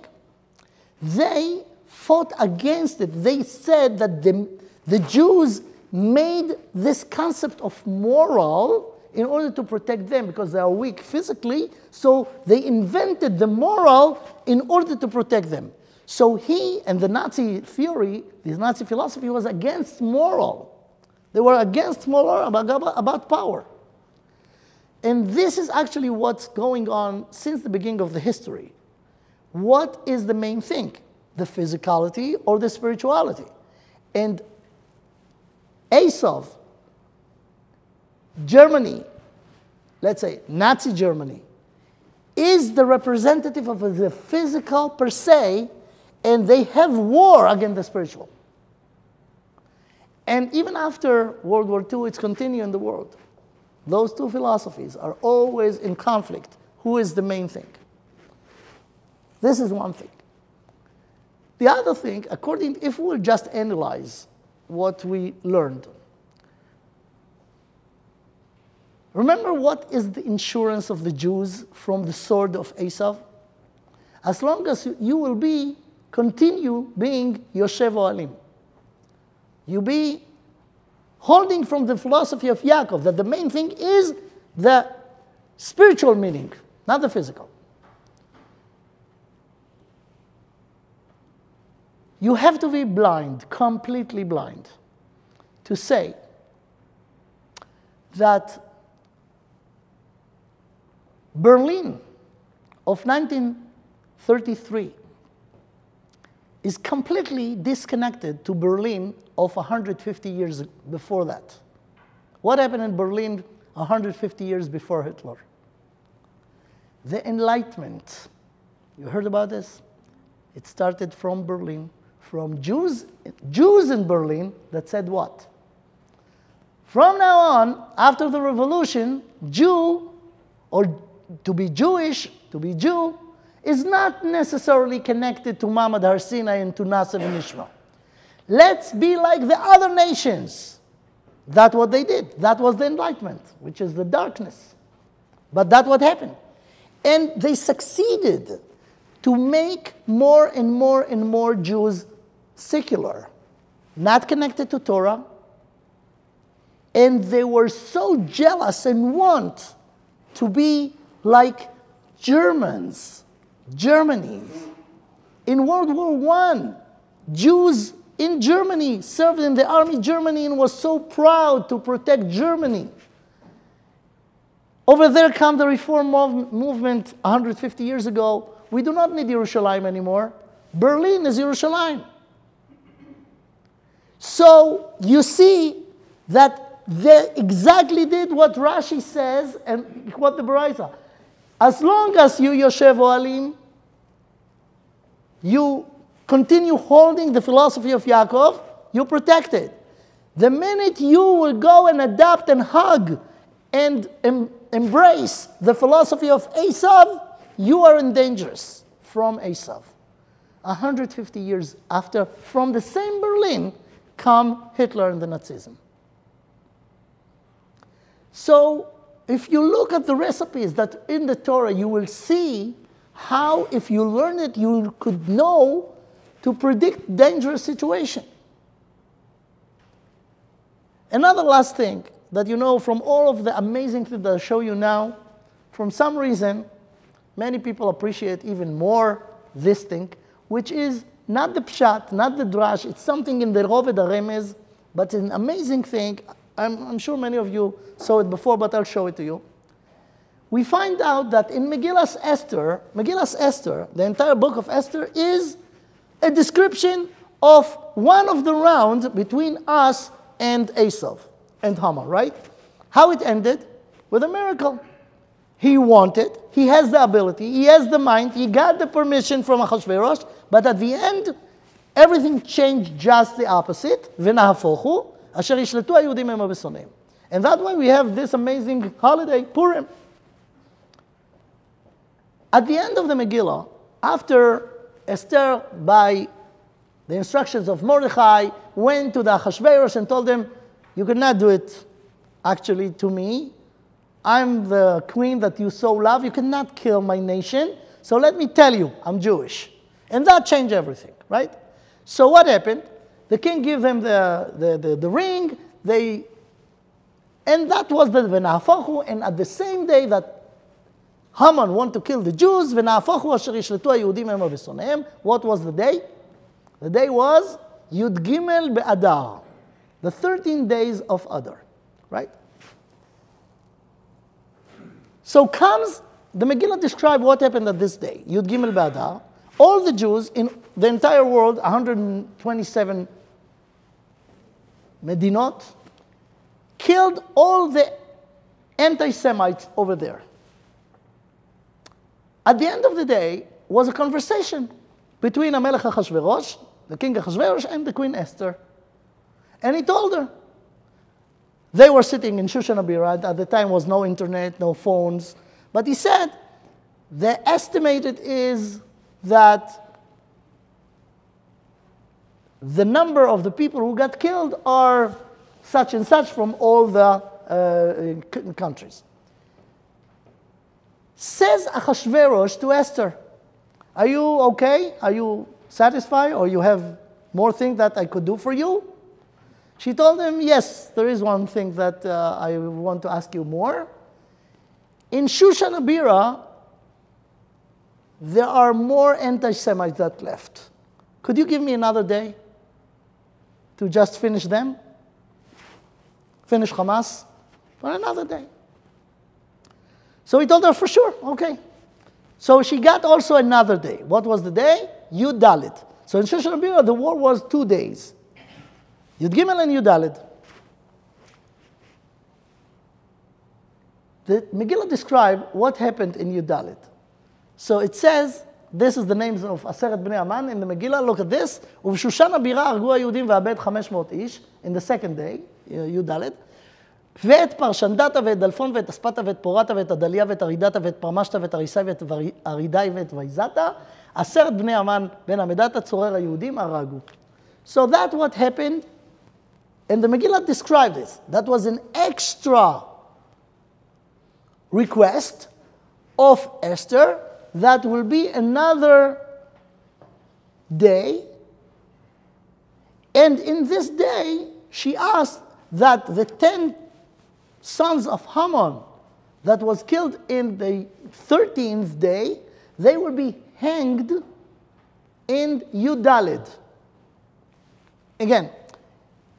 They fought against it. They said that the Jews made this concept of moral in order to protect them because they are weak physically, so they invented the moral in order to protect them. So he and the Nazi theory, this Nazi philosophy was against moral. They were against moral about power. And this is actually what's going on since the beginning of the history. What is the main thing? The physicality or the spirituality? And Esav, Germany, let's say Nazi Germany, is the representative of the physical per se, and they have war against the spiritual. And even after World War II, it's continuing in the world. Those two philosophies are always in conflict. Who is the main thing? This is one thing. The other thing, if we'll just analyze what we learned. Remember what is the insurance of the Jews from the sword of Esav? As long as you will continue being Yoshev Ohalim. You be holding from the philosophy of Yaakov, that the main thing is the spiritual meaning, not the physical. You have to be blind, completely blind, to say that Berlin of 1933 is completely disconnected to Berlin of 150 years before that. What happened in Berlin 150 years before Hitler? The Enlightenment. You heard about this? It started from Berlin, from Jews in Berlin that said what? From now on, after the revolution, Jew, or to be Jewish, to be Jew, is not necessarily connected to Mamad Har Sinai and to Nasser and Ishmael. Let's be like the other nations. That's what they did. That was the Enlightenment, which is the darkness. But that's what happened. And they succeeded to make more and more and more Jews secular, not connected to Torah. And they were so jealous and want to be like Germany. In World War I, Jews in Germany served in the army Germany and was so proud to protect Germany. Over there come the reform movement 150 years ago. We do not need Yerushalayim anymore. Berlin is Yerushalayim. So you see that they exactly did what Rashi says and what the Baraita. As long as you Yoshev Ohalim, you continue holding the philosophy of Yaakov, you're protected. The minute you will go and adopt and hug and embrace the philosophy of Esav, you are in danger from Esav. 150 years after, from the same Berlin, come Hitler and the Nazism. So, if you look at the recipes that in the Torah, you will see how, if you learn it, you could know to predict dangerous situation. Another last thing that you know from all of the amazing things that I'll show you now, from some reason, many people appreciate even more this thing, which is not the pshat, not the drash, it's something in the Roved HaRemez, but an amazing thing. I'm sure many of you saw it before, but I'll show it to you. We find out that in Megillas Ester, the entire book of Esther, is a description of one of the rounds between us and Esav and Haman, right? How it ended? With a miracle. He wanted, he has the ability, he has the mind, he got the permission from Achashverosh, but at the end, everything changed just the opposite. V'nahafochu. And that's why we have this amazing holiday, Purim. At the end of the Megillah, after Esther, by the instructions of Mordechai, went to the Achashverosh and told them, you cannot do it actually to me. I'm the queen that you so love. You cannot kill my nation. So let me tell you, I'm Jewish. And that changed everything, right? So what happened? The king gave them the ring. And that was the V'na'afochu. And at the same day that Haman wanted to kill the Jews, V'na'afochu asher yishletu haYehudim hema v'sonehem. What was the day? The day was Yud Gimel Be'adar, the 13 days of Adar, right? So comes, the Megillah describes what happened at this day, Yud Gimel Be'adar. All the Jews in the entire world, 127 Medinot, killed all the anti-Semites over there. At the end of the day was a conversation between Amelech Achashverosh, the king Achashverosh, and the queen Esther. And he told her. They were sitting in Shushan Abirad. At the time was no internet, no phones. But he said, the estimated is that the number of the people who got killed are such and such from all the countries. Says Achashverosh to Esther, are you okay? Are you satisfied? Or you have more things that I could do for you? She told him, yes, there is one thing that I want to ask you more. In Shushan Abira, there are more anti-Semites that left. Could you give me another day to just finish them? Finish Hamas for another day. So he told her, for sure, okay. So she got also another day. What was the day? Yud Dalet. So in Shushan Abira, the war was 2 days. Yud Gimel and Yud Dalet. The Megillah describes what happened in Yud Dalet. So it says, this is the names of Aseret Bnei Aman in the Megillah. Look at this. ובשושן הבירה הרגו היהודים ואבד 500 איש, in the second day, י' ד', ואת פרשנדתה ואת דלפון ואת אספתה ואת פורתה ואת הדליה ואת ארידתה ואת פרמשתה ואת אריסי ואת ארידאי ואת וייזתה, 10 בני אמן בן עמדת הצורר היהודים הרגו. So that's what happened, and the Megillah described this. That was an extra request of Esther that will be another day. And in this day, she asked that the 10 sons of Haman that was killed in the 13th day, they will be hanged in Yud Daled. Again,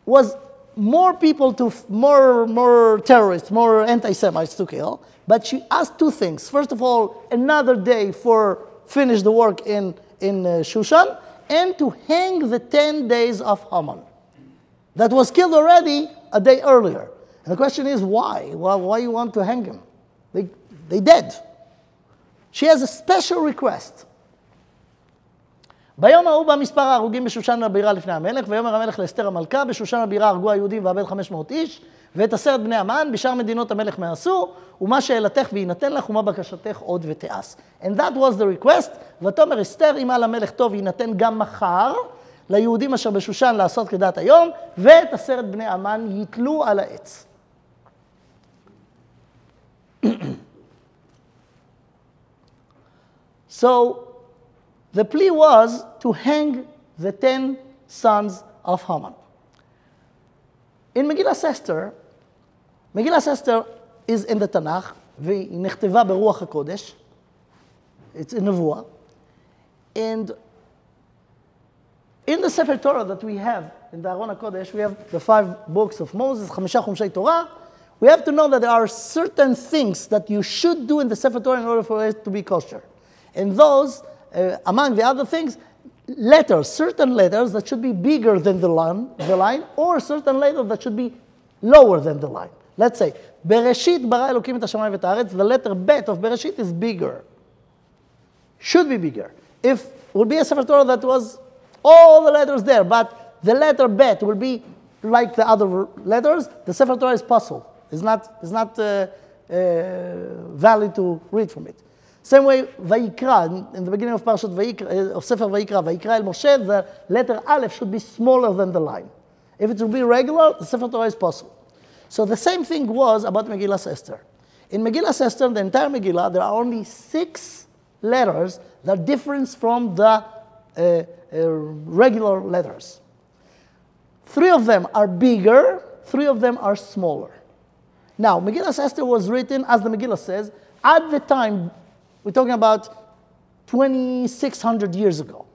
was more people to, more terrorists, more anti-Semites to kill. But she asked two things. First of all, another day for finish the work in Shushan, and to hang the 10 days of Haman. That was killed already a day earlier. And the question is, why? Well, why you want to hang him? They dead. She has a special request. ביום ההוא בא מספר ההרוגים בשושן הבירה לפני המלך, ויאמר המלך לאסתר המלכה, בשושן הבירה הרגו היהודים ואבד 500 איש, ואת 10 בני המן, בשאר מדינות המלך מעשו, ומה שאלתך ויינתן לך, ומה בקשתך עוד ותעש. And that was the request, ותאמר אסתר, אם על המלך טוב יינתן גם מחר, ליהודים אשר בשושן לעשות כדת היום, ואת 10 בני המן יתלו על העץ. So, the plea was to hang the 10 sons of Haman. In Megillah Ester is in the Tanakh, והיא נכתבה ברוח הקודש. It's a nevuah. And in the Sefer Torah that we have, in the Aron HaKodesh, we have the 5 books of Moses, 5 Chumshei Torah. We have to know that there are certain things that you should do in the Sefer Torah in order for it to be kosher. And those, among the other things, letters, certain letters that should be bigger than the line, or certain letters that should be lower than the line. Let's say, Bereshit bara Elokim et hashamayim v'et haaretz, the letter Bet of Bereshit is bigger. Should be bigger. If it would be a Sefer Torah that was all the letters there, but the letter Bet will be like the other letters, the Sefer Torah is puzzle. It's not valid to read from it. Same way, Vayikra, in the beginning of Parashat Vayikra, of Sefer Vayikra, Vayikra el Moshe, the letter Aleph should be smaller than the line. If it will be regular, the Sefer Torah is possible. So the same thing was about Megillas Esther. In Megillas Esther, the entire Megillah, there are only 6 letters that differ from the regular letters. 3 of them are bigger, 3 of them are smaller. Now, Megillas Esther was written, as the Megillah says, at the time, we're talking about 2,600 years ago.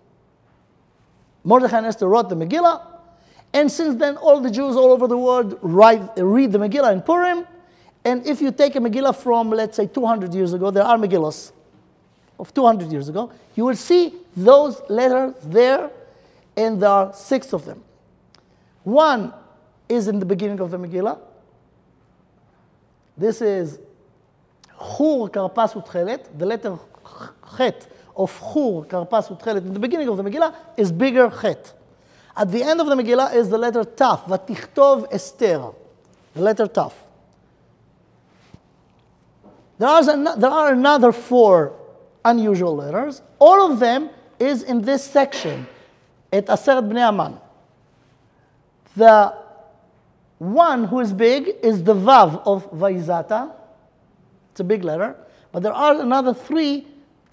Mordechai and Esther wrote the Megillah, and since then, all the Jews all over the world read the Megillah in Purim. And if you take a Megillah from, let's say, 200 years ago, there are Megillas of 200 years ago, you will see those letters there, and there are 6 of them. One is in the beginning of the Megillah. This is Chur, Karpas, Utchelet. The letter Chet of Chur, Karpas, Utchelet in the beginning of the Megillah is bigger Chet. At the end of the Megillah is the letter Taf, Vatichtov Ester, the letter Taf. There are another 4 unusual letters. All of them is in this section, at Aseret Bnei Aman. The one who is big is the Vav of Vaizata. It's a big letter. But there are another 3,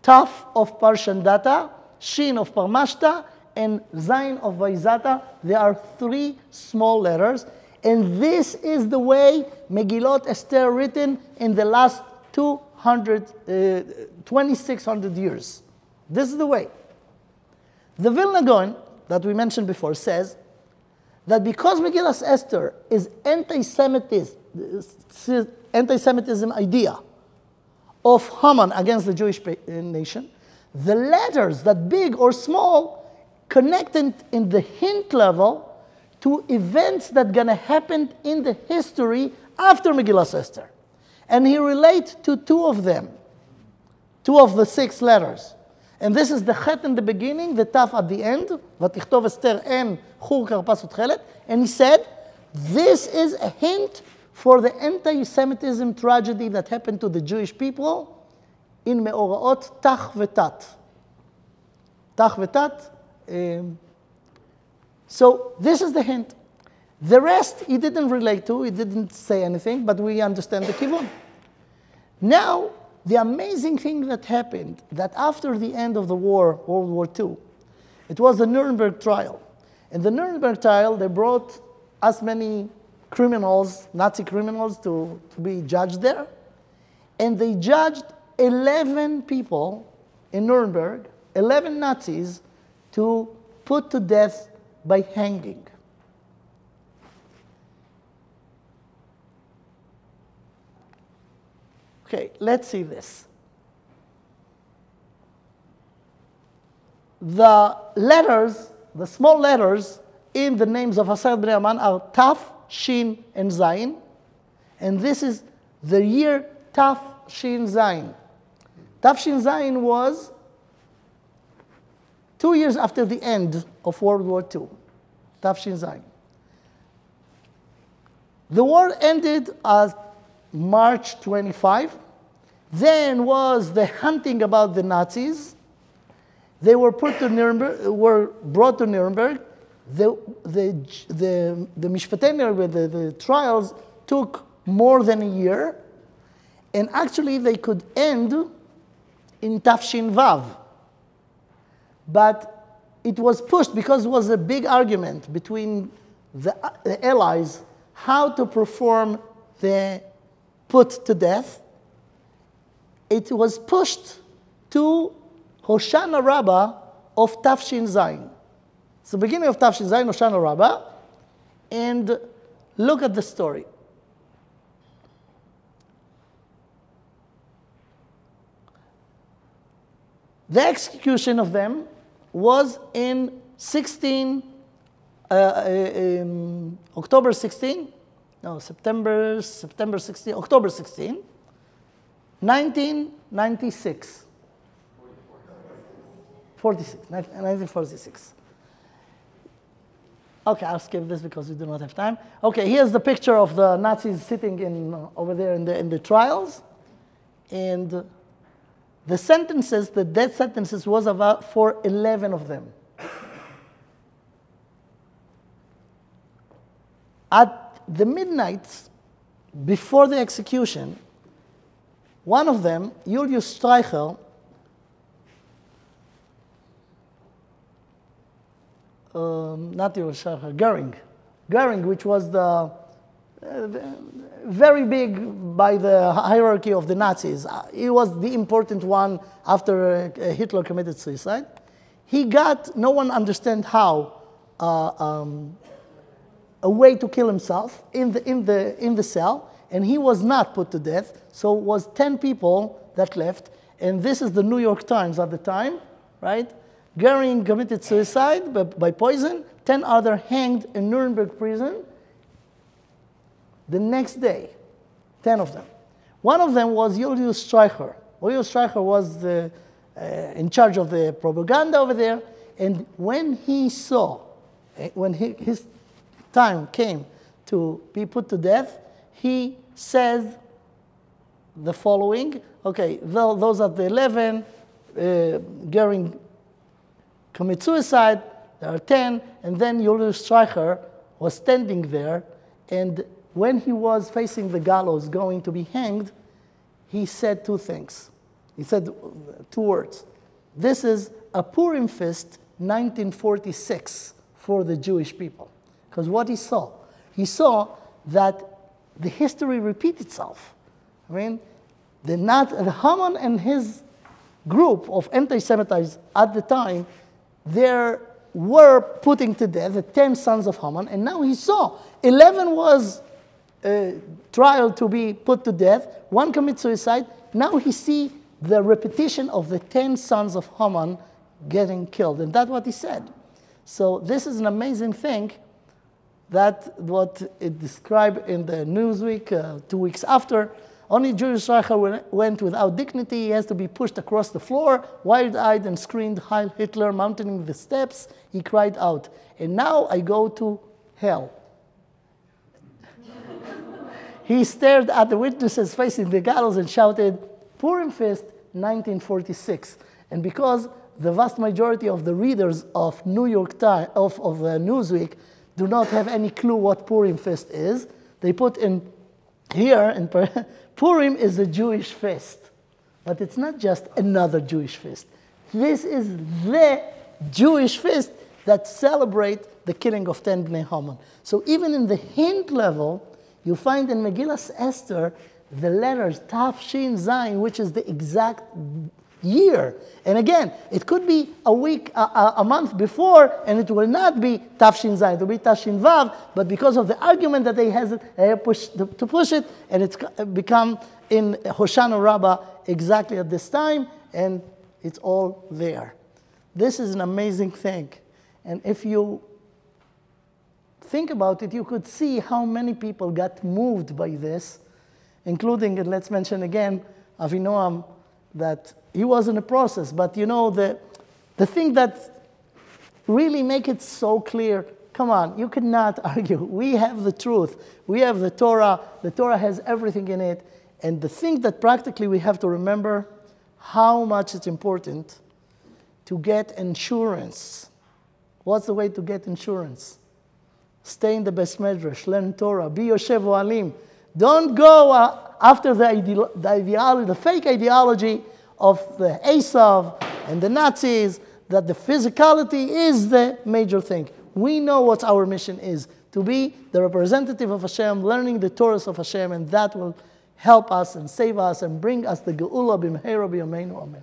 Taf of Parshandata, Shin of Parmashta, and Zayin of Vaizata. There are 3 small letters. And this is the way Megillot Esther written in the last 2,600 years. This is the way. The Vilna Gaon, that we mentioned before, says that because Megillas Esther is anti-Semitism idea of Haman against the Jewish nation, the letters, that big or small, connected in the hint level to events that going to happen in the history after Megillas Esther. And he relates to 2 of them, 2 of the 6 letters. And this is the Chet in the beginning, the Taf at the end, Vatichtov Esther and Chur Karpas Utchelet. And he said, this is a hint for the anti-Semitism tragedy that happened to the Jewish people in Me'oraot Tach V'Tat. Tach V'Tat. So this is the hint. The rest he didn't relate to, he didn't say anything, but we understand the kivun. Now, the amazing thing that happened, that after the end of the war, World War II, it was the Nuremberg trial. In the Nuremberg trial, they brought as many criminals, Nazi criminals, to be judged there. And they judged 11 people in Nuremberg, 11 Nazis, to put to death by hanging. Okay, let's see this. The letters, the small letters in the names of Aseret Bnei Aman are Taf, Shin, and Zayin. And this is the year Taf, Shin, Zayin. Taf, Shin, Zayin was 2 years after the end of World War II. Taf, Shin, Zayin. The war ended as March 25. Then was the hunting about the Nazis. They were put to Nuremberg, were brought to Nuremberg. The Mishpatei Nuremberg, the trials took more than a year. And actually they could end in Tafshin Vav. But it was pushed because it was a big argument between the allies how to perform the put to death. It was pushed to Hoshana Rabbah of Tafshin Zayin. It's the beginning of Tafshin Zayin, Hoshana Rabbah. And look at the story. The execution of them was in October 16, 1996. 1946. Okay, I'll skip this because we do not have time. Okay, here's the picture of the Nazis sitting over there in the trials. And the sentences, the death sentences, was for 11 of them. At the midnight, before the execution, one of them, Julius Streicher, not Julius Streicher, Goering, which was the very big by the hierarchy of the Nazis. He was the important one after Hitler committed suicide. He got, no one understands how, a way to kill himself in the cell, and he was not put to death. So it was 10 people that left, and this is the New York Times at the time, right? Goering committed suicide by poison. 10 others hanged in Nuremberg prison. The next day, 10 of them. One of them was Julius Streicher. Julius Streicher was in charge of the propaganda over there, and when he saw, when his time came to be put to death, he says the following, okay, those are the 11, Goering commit suicide, there are 10, and then Julius Streicher was standing there, and when he was facing the gallows going to be hanged, he said two things. He said two words. This is a Purim feast 1946 for the Jewish people. Because what he saw that the history repeats itself. I mean, the Haman and his group of anti-Semites at the time, they were putting to death the 10 sons of Haman, and now he saw 11 was trial to be put to death, one commit suicide. Now he see the repetition of the 10 sons of Haman getting killed, and that's what he said. So this is an amazing thing. That what it described in the Newsweek 2 weeks after. Only Julius Streicher went without dignity. He has to be pushed across the floor, wide-eyed and screamed, "Heil Hitler," mounting the steps. He cried out, "And now I go to hell." He stared at the witnesses facing the gallows and shouted, "Purim Fest 1946." And because the vast majority of the readers of New York Times, of Newsweek, do not have any clue what Purim Fest is, they put in here, Purim is a Jewish feast. But it's not just another Jewish feast. This is the Jewish feast that celebrates the killing of 10 Bnei Haman. So even in the hint level, you find in Megillas Esther the letters Tav Shin Zayin, which is the exact year. And again, it could be a week, a month before, and it will not be Tav Shin Zayin, it will be Tav Shin Vav, but because of the argument that they have to push it, and it's become in Hoshana Rabbah exactly at this time, and it's all there. This is an amazing thing. And if you think about it, you could see how many people got moved by this, including, and let's mention again, Avinoam, that he was in a process. But you know, the thing that really make it so clear, come on, you cannot argue. We have the truth. We have the Torah. The Torah has everything in it. And the thing that practically we have to remember, how much it's important to get insurance. What's the way to get insurance? Stay in the Beis Medrash, learn Torah, be Yoshev Ohalim. Don't go after the fake ideology of the Esav and the Nazis, that the physicality is the major thing. We know what our mission is, to be the representative of Hashem, learning the Torahs of Hashem, and that will help us and save us and bring us the Geula b'mheira b'yameinu. Amen.